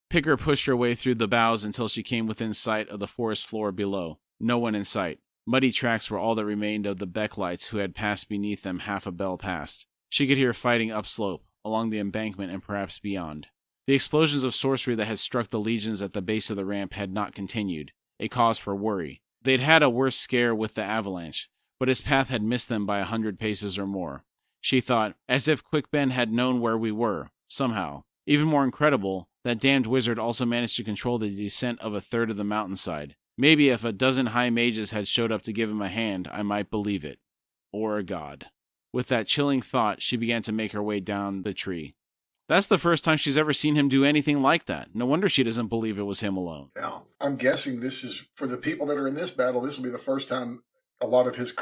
Picker pushed her way through the boughs until she came within sight of the forest floor below. No one in sight. Muddy tracks were all that remained of the Becklights who had passed beneath them half a bell past. She could hear fighting upslope, along the embankment and perhaps beyond. The explosions of sorcery that had struck the legions at the base of the ramp had not continued, a cause for worry. They'd had a worse scare with the avalanche, but his path had missed them by 100 paces or more. She thought, as if Quickben had known where we were, somehow. Even more incredible, that damned wizard also managed to control the descent of a third of the mountainside. Maybe if a dozen high mages had showed up to give him a hand, I might believe it. Or a god. With that chilling thought, she began to make her way down the tree. That's the first time she's ever seen him do anything like that. No wonder she doesn't believe it was him alone. Yeah, I'm guessing this is, for the people that are in this battle, this will be the first time a lot of his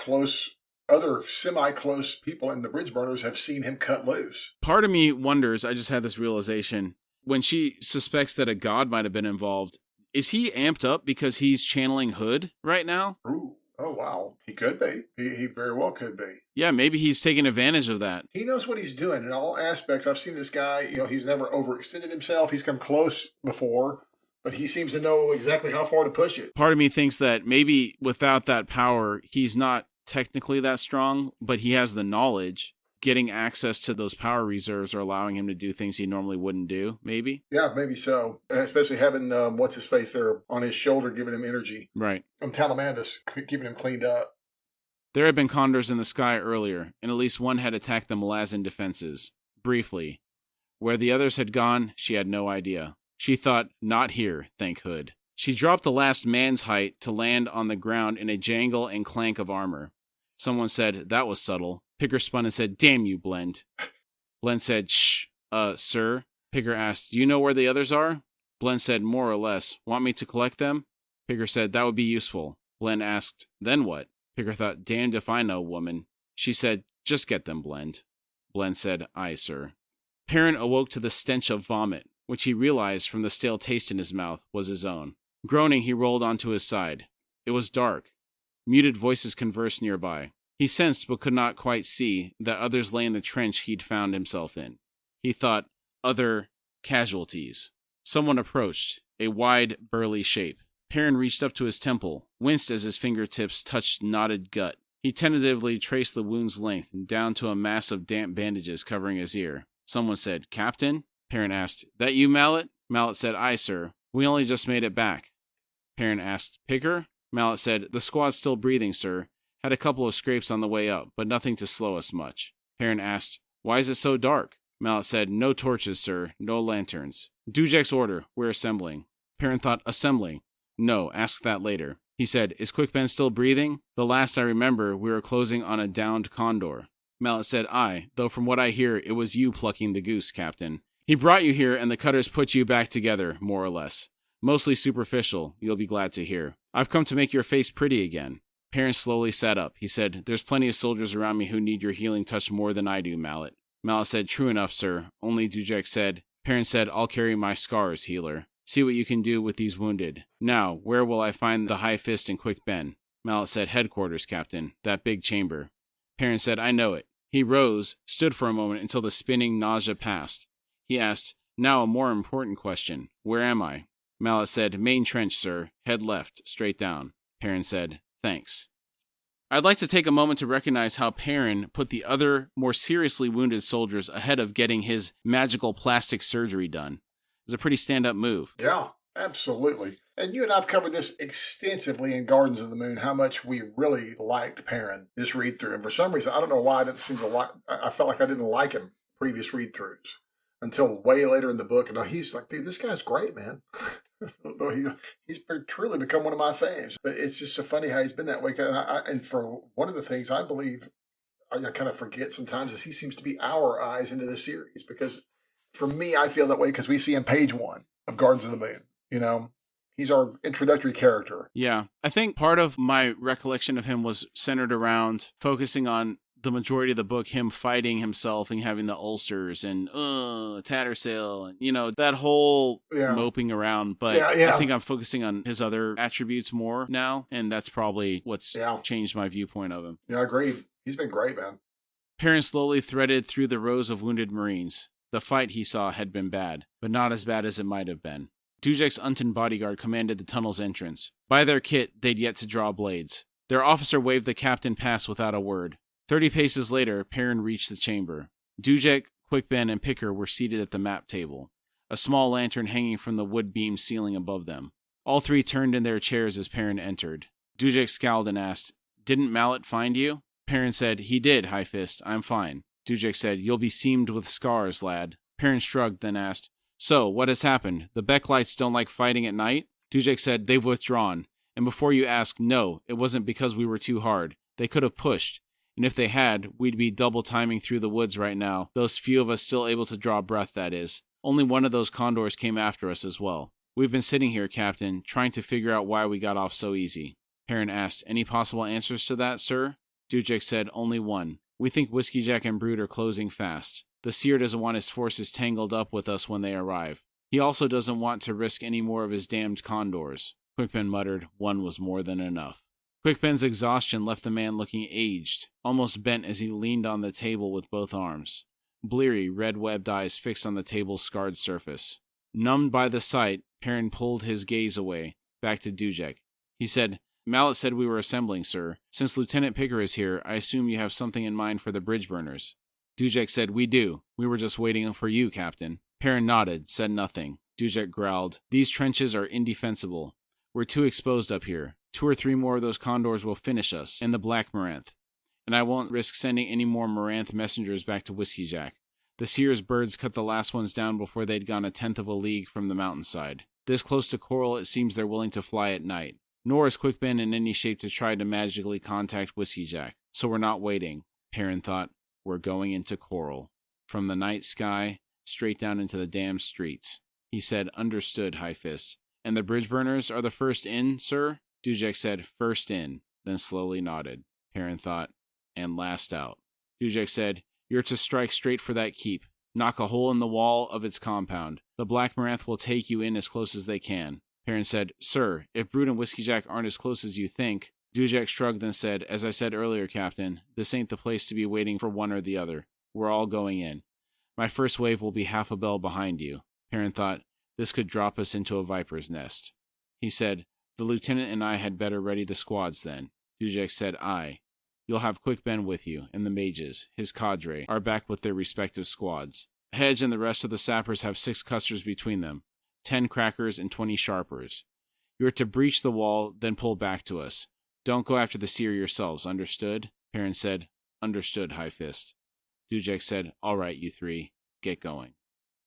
other semi-close people in the Bridge Burners have seen him cut loose. Part of me wonders, I just had this realization, when she suspects that a god might have been involved, is he amped up because he's channeling Hood right now? Ooh. Oh, wow. He could be. He very well could be. Yeah, maybe he's taking advantage of that. He knows what he's doing in all aspects. I've seen this guy, he's never overextended himself. He's come close before, but he seems to know exactly how far to push it. Part of me thinks that maybe without that power, he's not technically that strong, but he has the knowledge. Getting access to those power reserves are allowing him to do things he normally wouldn't do, maybe? Yeah, maybe so. And especially having, what's-his-face there on his shoulder giving him energy. Right. Talamandus keeping him cleaned up. There had been condors in the sky earlier, and at least one had attacked the Malazan defenses. Briefly. Where the others had gone, she had no idea. She thought, not here, thank Hood. She dropped the last man's height to land on the ground in a jangle and clank of armor. Someone said, that was subtle. Picker spun and said, damn you, Blend. Blend said, shh, sir. Picker asked, do you know where the others are? Blend said, more or less. Want me to collect them? Picker said, that would be useful. Blend asked, then what? Picker thought, damned if I know, woman. She said, just get them, Blend. Blend said, aye, sir. Perrin awoke to the stench of vomit, which he realized from the stale taste in his mouth was his own. Groaning, he rolled onto his side. It was dark. Muted voices conversed nearby. He sensed, but could not quite see, that others lay in the trench he'd found himself in. He thought, other casualties. Someone approached, a wide, burly shape. Perrin reached up to his temple, winced as his fingertips touched knotted gut. He tentatively traced the wound's length down to a mass of damp bandages covering his ear. Someone said, Captain? Perrin asked, that you, Mallet? Mallet said, aye, sir. We only just made it back. Perrin asked, Picker? Mallet said, the squad's still breathing, sir. Had a couple of scrapes on the way up, but nothing to slow us much. Perrin asked, why is it so dark? Mallet said, no torches, sir. No lanterns. Dujak's order. We're assembling. Perrin thought, assembling. No, ask that later. He said, is Quickben still breathing? The last I remember, we were closing on a downed condor. Mallet said, aye, though from what I hear, it was you plucking the goose, Captain. He brought you here, and the cutters put you back together, more or less. Mostly superficial, you'll be glad to hear. I've come to make your face pretty again. Perrin slowly sat up. He said, there's plenty of soldiers around me who need your healing touch more than I do, Mallet. Mallet said, true enough, sir. Only Dujek said, Perrin said, I'll carry my scars, healer. See what you can do with these wounded. Now, where will I find the High Fist and Quick Ben? Mallet said, headquarters, Captain. That big chamber. Perrin said, I know it. He rose, stood for a moment until the spinning nausea passed. He asked, now a more important question. Where am I? Mallet said, main trench, sir. Head left, straight down. Perrin said, thanks. I'd like to take a moment to recognize how Perrin put the other, more seriously wounded soldiers ahead of getting his magical plastic surgery done. It was a pretty stand-up move. Yeah, absolutely. And you and I have covered this extensively in Gardens of the Moon, how much we really liked Perrin this read-through. And for some reason, I don't know why I didn't seem to like, I felt like I didn't like him previous read-throughs until way later in the book. And he's like, dude, this guy's great, man. He's truly become one of my faves. But it's just so funny how he's been that way. And for one of the things I believe, I kind of forget sometimes, is he seems to be our eyes into the series. Because for me, I feel that way because we see him page 1 of Gardens of the Moon. You know, he's our introductory character. Yeah. I think part of my recollection of him was centered around focusing on the majority of the book, him fighting himself and having the ulcers and Tattersail and, you know, that whole moping around. But I think I'm focusing on his other attributes more now, and that's probably what's changed my viewpoint of him. Yeah, agreed. He's been great, man. Perrin slowly threaded through the rows of wounded Marines. The fight, he saw, had been bad, but not as bad as it might have been. Dujak's Unton bodyguard commanded the tunnel's entrance. By their kit, they'd yet to draw blades. Their officer waved the captain past without a word. 30 paces later, Perrin reached the chamber. Dujek, Quickben, and Picker were seated at the map table, a small lantern hanging from the wood beam ceiling above them. All three turned in their chairs as Perrin entered. Dujek scowled and asked, didn't Mallet find you? Perrin said, he did, High Fist. I'm fine. Dujek said, you'll be seamed with scars, lad. Perrin shrugged, then asked, so, what has happened? The Becklights don't like fighting at night? Dujek said, they've withdrawn. And before you ask, no, it wasn't because we were too hard. They could have pushed. And if they had, we'd be double timing through the woods right now. Those few of us still able to draw breath, that is. Only one of those condors came after us as well. We've been sitting here, Captain, trying to figure out why we got off so easy. Perrin asked, any possible answers to that, sir? Dujek said, only one. We think Whiskey Jack and Brood are closing fast. The seer doesn't want his forces tangled up with us when they arrive. He also doesn't want to risk any more of his damned condors. Quickben muttered, one was more than enough. Quickben's exhaustion left the man looking aged, almost bent as he leaned on the table with both arms. Bleary, red-webbed eyes fixed on the table's scarred surface. Numbed by the sight, Perrin pulled his gaze away, back to Dujek. He said, Mallet said we were assembling, sir. Since Lieutenant Picker is here, I assume you have something in mind for the bridge burners. Dujek said, we do. We were just waiting for you, Captain. Perrin nodded, said nothing. Dujek growled, these trenches are indefensible. We're too exposed up here. 2 or 3 more of those condors will finish us, and the Black Moranth. And I won't risk sending any more Moranth messengers back to Whiskey Jack. The seer's birds cut the last ones down before they'd gone 1/10 of a league from the mountainside. This close to Coral, it seems they're willing to fly at night. Nor is Quickben in any shape to try to magically contact Whiskey Jack. So we're not waiting. Perrin thought, we're going into Coral. From the night sky, straight down into the damn streets. He said, understood, High Fist. And the bridge burners are the first in, sir? Dujek said, first in, then slowly nodded. Perrin thought, and last out. Dujek said, you're to strike straight for that keep. Knock a hole in the wall of its compound. The Black Maranth will take you in as close as they can. Perrin said, sir, if Brood and Whiskey Jack aren't as close as you think. Dujek shrugged and said, as I said earlier, Captain, this ain't the place to be waiting for one or the other. We're all going in. My first wave will be half a bell behind you. Perrin thought, this could drop us into a viper's nest. He said, the lieutenant and I had better ready the squads then. Dujek said, aye. You'll have Quickben with you, and the mages, his cadre, are back with their respective squads. Hedge and the rest of the sappers have 6 custers between them, 10 crackers and 20 sharpers. You're to breach the wall, then pull back to us. Don't go after the seer yourselves, understood? Perrin said, understood, High Fist. Dujek said, all right, you 3, get going.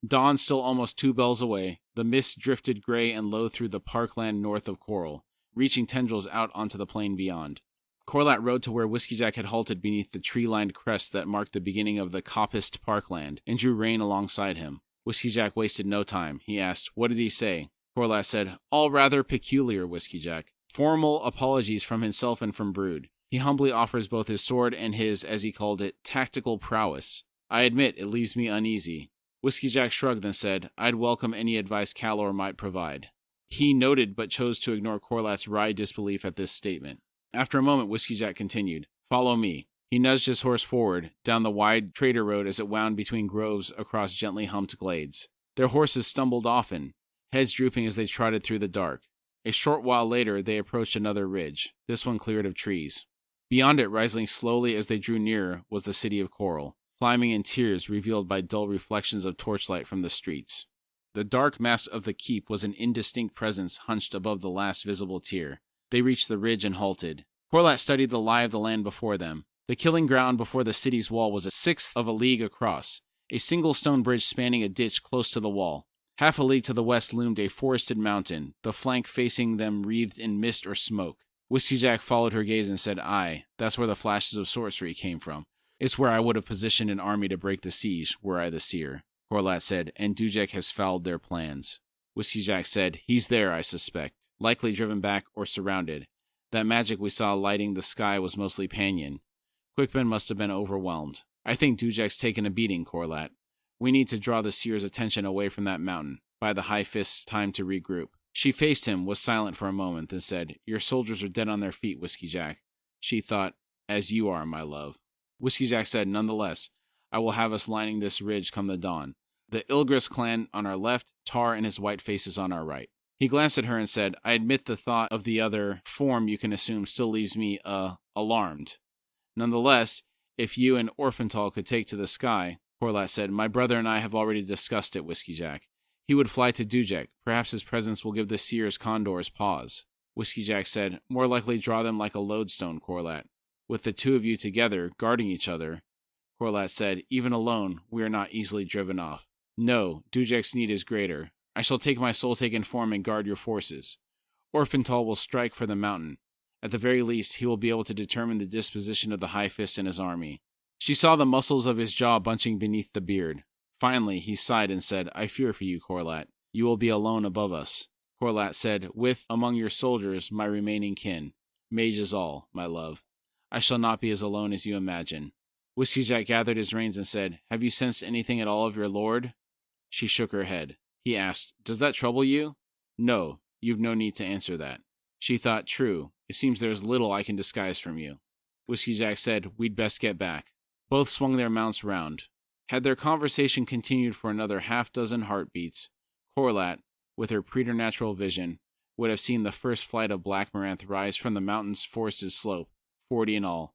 Dawn still almost 2 bells away. The mist drifted gray and low through the parkland north of Coral, reaching tendrils out onto the plain beyond. Corlat rode to where Whiskey Jack had halted beneath the tree-lined crest that marked the beginning of the coppiced parkland, and drew rein alongside him. Whiskey Jack wasted no time. He asked, what did he say? Corlat said, all rather peculiar, Whiskey Jack. Formal apologies from himself and from Brood. He humbly offers both his sword and his, as he called it, tactical prowess. I admit it leaves me uneasy. Whiskey Jack shrugged and said, I'd welcome any advice Calor might provide. He noted but chose to ignore Corlat's wry disbelief at this statement. After a moment, Whiskey Jack continued, follow me. He nudged his horse forward, down the wide trader road as it wound between groves across gently humped glades. Their horses stumbled often, heads drooping as they trotted through the dark. A short while later, they approached another ridge, this one cleared of trees. Beyond it, rising slowly as they drew nearer, was the city of Coral, climbing in tiers revealed by dull reflections of torchlight from the streets. The dark mass of the keep was an indistinct presence hunched above the last visible tier. They reached the ridge and halted. Corlat studied the lie of the land before them. The killing ground before the city's wall was 1/6 of a league across, a single stone bridge spanning a ditch close to the wall. Half a league to the west loomed a forested mountain, the flank facing them wreathed in mist or smoke. Whiskey Jack followed her gaze and said, aye, that's where the flashes of sorcery came from. It's where I would have positioned an army to break the siege, were I the seer. Corlat said, and Dujek has fouled their plans. Whiskey Jack said, he's there, I suspect. Likely driven back or surrounded. That magic we saw lighting the sky was mostly Panyan. Quickben must have been overwhelmed. I think Dujek's taken a beating, Corlat. We need to draw the seer's attention away from that mountain. Buy the High Fist's time to regroup. She faced him, was silent for a moment, then said, your soldiers are dead on their feet, Whiskey Jack. She thought, as you are, my love. Whiskey Jack said, nonetheless, I will have us lining this ridge come the dawn. The Ilgris clan on our left, Tar and his white faces on our right. He glanced at her and said, I admit the thought of the other form you can assume still leaves me, alarmed. Nonetheless, if you and Orphantal could take to the sky, Corlat said, my brother and I have already discussed it, Whiskey Jack. He would fly to Dujek. Perhaps his presence will give the seer's condors pause. Whiskey Jack said, more likely draw them like a lodestone, Corlat. With the 2 of you together, guarding each other. Corlat said, even alone, we are not easily driven off. No, Dujek's need is greater. I shall take my soul-taken form and guard your forces. Orphantal will strike for the mountain. At the very least, he will be able to determine the disposition of the High Fist and his army. She saw the muscles of his jaw bunching beneath the beard. Finally, he sighed and said, I fear for you, Corlat. You will be alone above us. Corlat said, with, among your soldiers, my remaining kin. Mages all, my love. I shall not be as alone as you imagine. Whiskey Jack gathered his reins and said, have you sensed anything at all of your lord? She shook her head. He asked, does that trouble you? No, you've no need to answer that. She thought, true. It seems there's little I can disguise from you. Whiskey Jack said, we'd best get back. Both swung their mounts round. Had their conversation continued for another 6 heartbeats, Corlat, with her preternatural vision, would have seen the first flight of Black Maranth rise from the mountain's forested slope, 40 in all,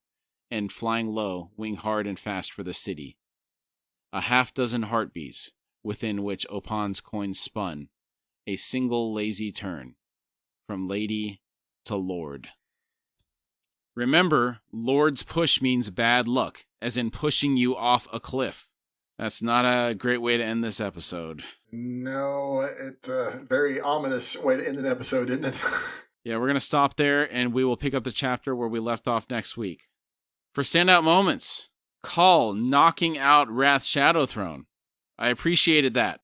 and flying low, wing hard and fast for the city. 6 heartbeats, within which Opan's coin spun, a single lazy turn, from lady to lord. Remember, lord's push means bad luck, as in pushing you off a cliff. That's not a great way to end this episode. No, it's a very ominous way to end an episode, isn't it? Yeah, we're going to stop there, and we will pick up the chapter where we left off next week. For standout moments, Call knocking out Wrath's Shadow Throne. I appreciated that.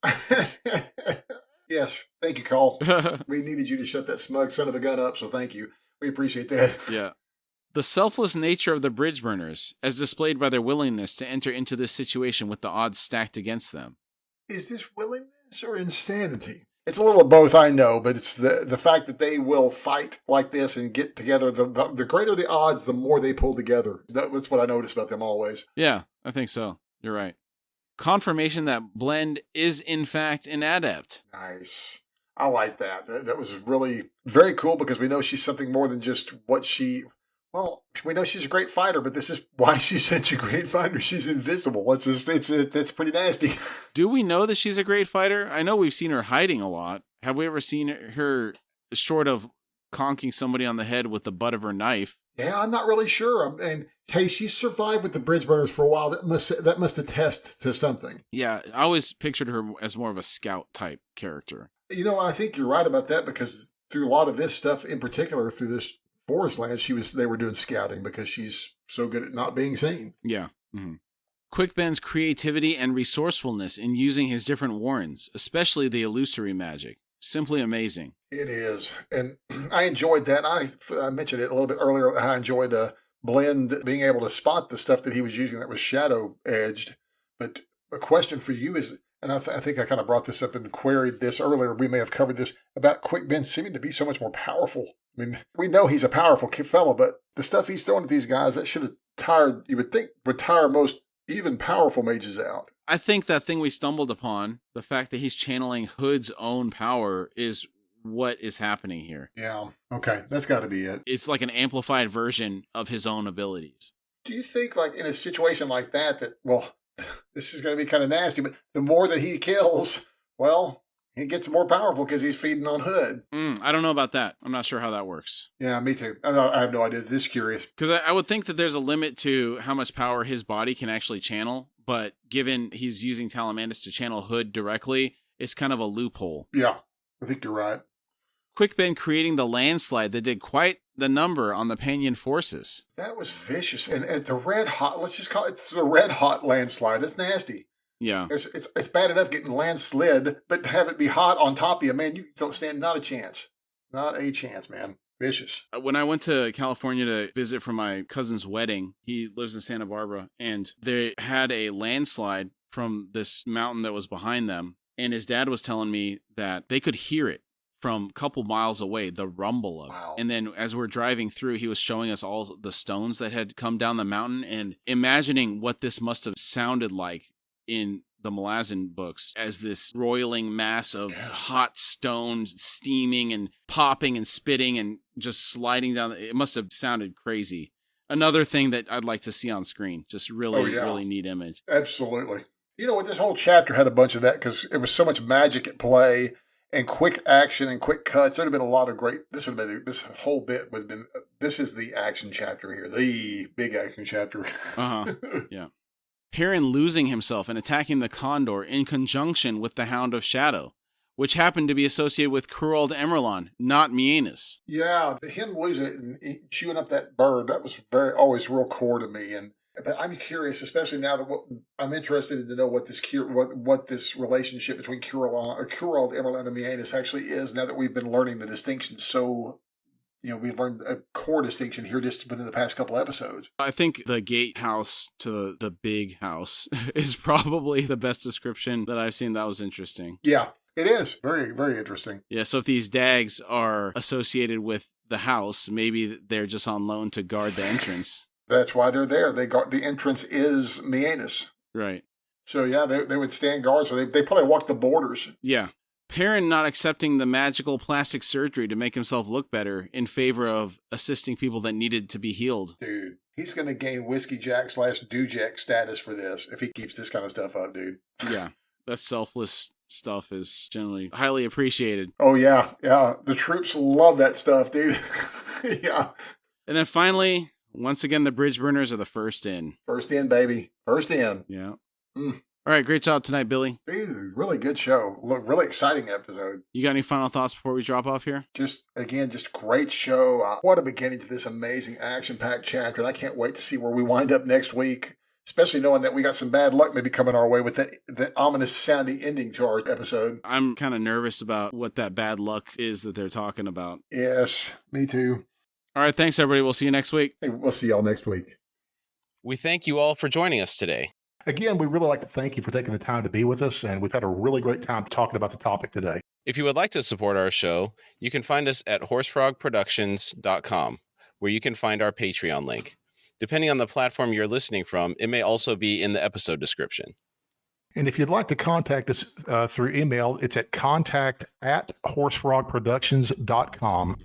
Yes, thank you, Cole. We needed you to shut that smug son of a gun up, so thank you. We appreciate that. Yeah. The selfless nature of the bridge burners, as displayed by their willingness to enter into this situation with the odds stacked against them. Is this willingness or insanity? It's a little of both, I know, but it's the fact that they will fight like this and get together. The greater the odds, the more they pull together. That's what I notice about them always. Yeah, I think so. You're right. Confirmation that Blend is, in fact, an adept. Nice. I like that. That was really very cool because we know she's something more than just what she... Well, we know she's a great fighter, but this is why she's such a great fighter. She's invisible. It's pretty nasty. Do we know that she's a great fighter? I know we've seen her hiding a lot. Have we ever seen her short of conking somebody on the head with the butt of her knife? Yeah, I'm not really sure. And hey, she survived with the bridge burners for a while. That must attest to something. Yeah, I always pictured her as more of a scout type character. You know, I think you're right about that because through a lot of this stuff, in particular through this forest land, they were doing scouting because she's so good at not being seen. Yeah. Mm-hmm. Quickben's creativity and resourcefulness in using his different warrens, especially the illusory magic. Simply amazing. It is. And I enjoyed that. I mentioned it a little bit earlier. I enjoyed Blend being able to spot the stuff that he was using that was shadow edged. But a question for you is, and I think I kind of brought this up and queried this earlier. We may have covered this about Quickben seeming to be so much more powerful. I mean, we know he's a powerful fellow, but the stuff he's throwing at these guys, that should have tired, you would think, would tire most even powerful mages out. I think that thing we stumbled upon, the fact that he's channeling Hood's own power, is what is happening here. Yeah. Okay. That's got to be it. It's like an amplified version of his own abilities. Do you think, like, in a situation like that, well, this is going to be kind of nasty, but the more that he kills, well, he gets more powerful because he's feeding on Hood. I don't know about that. I'm not sure how that works. Yeah, me too. I have no idea. This is curious. Because I would think that there's a limit to how much power his body can actually channel, but given he's using Talamandus to channel Hood directly, it's kind of a loophole. Yeah, I think you're right. Quickben creating the landslide that did quite the number on the Panion forces. That was vicious. And at the red hot, let's just call it the red hot landslide. That's nasty. Yeah. It's bad enough getting landslid, but to have it be hot on top of you, man, you don't stand not a chance. Not a chance, man. Vicious. When I went to California to visit for my cousin's wedding, he lives in Santa Barbara, and they had a landslide from this mountain that was behind them. And his dad was telling me that they could hear it from a couple miles away, the rumble of it. Wow. And then as we're driving through, he was showing us all the stones that had come down the mountain and imagining what this must have sounded like in the Malazan books as this roiling mass of hot stones steaming and popping and spitting and just sliding down. It must have sounded crazy. Another thing that I'd like to see on screen. Just really neat image. Absolutely. You know what? This whole chapter had a bunch of that because it was so much magic at play and quick action and quick cuts. There would have been a lot of great. This whole bit would have been. This is the action chapter here, the big action chapter. Yeah. Perrin losing himself and attacking the Condor in conjunction with the Hound of Shadow, which happened to be associated with Kurald Emerlon, not Mienus. Yeah, him losing it and chewing up that bird, that was always real core to me. But I'm curious, especially now that I'm interested to know what this relationship between Kurald Emerlon and Mienus actually is. Now that we've been learning the distinction, we've learned a core distinction here just within the past couple episodes. I think the gatehouse to the big house is probably the best description that I've seen. That was interesting. Yeah, it is. Very, very interesting. Yeah, so if these dags are associated with the house, maybe they're just on loan to guard the entrance. That's why they're there. The entrance is Mienus. Right. So, yeah, they would stand guard. So they probably walk the borders. Yeah. Perrin not accepting the magical plastic surgery to make himself look better in favor of assisting people that needed to be healed. Dude, he's going to gain Whiskey Jack / Dewjack status for this if he keeps this kind of stuff up, dude. Yeah, that selfless stuff is generally highly appreciated. Oh, yeah. Yeah, the troops love that stuff, dude. Yeah. And then finally, once again, the bridge burners are the first in. First in, baby. First in. Yeah. All right, great job tonight, Billy. Dude, really good show. Look, really exciting episode. You got any final thoughts before we drop off here? Just great show. What a beginning to this amazing action-packed chapter. And I can't wait to see where we wind up next week, especially knowing that we got some bad luck maybe coming our way with that ominous sounding ending to our episode. I'm kind of nervous about what that bad luck is that they're talking about. Yes, me too. All right, thanks, everybody. We'll see you next week. Hey, we'll see y'all next week. We thank you all for joining us today. Again, we really like to thank you for taking the time to be with us, and we've had a really great time talking about the topic today. If you would like to support our show, you can find us at horsefrogproductions.com, where you can find our Patreon link. Depending on the platform you're listening from, it may also be in the episode description. And if you'd like to contact us through email, it's at contact@horsefrogproductions.com.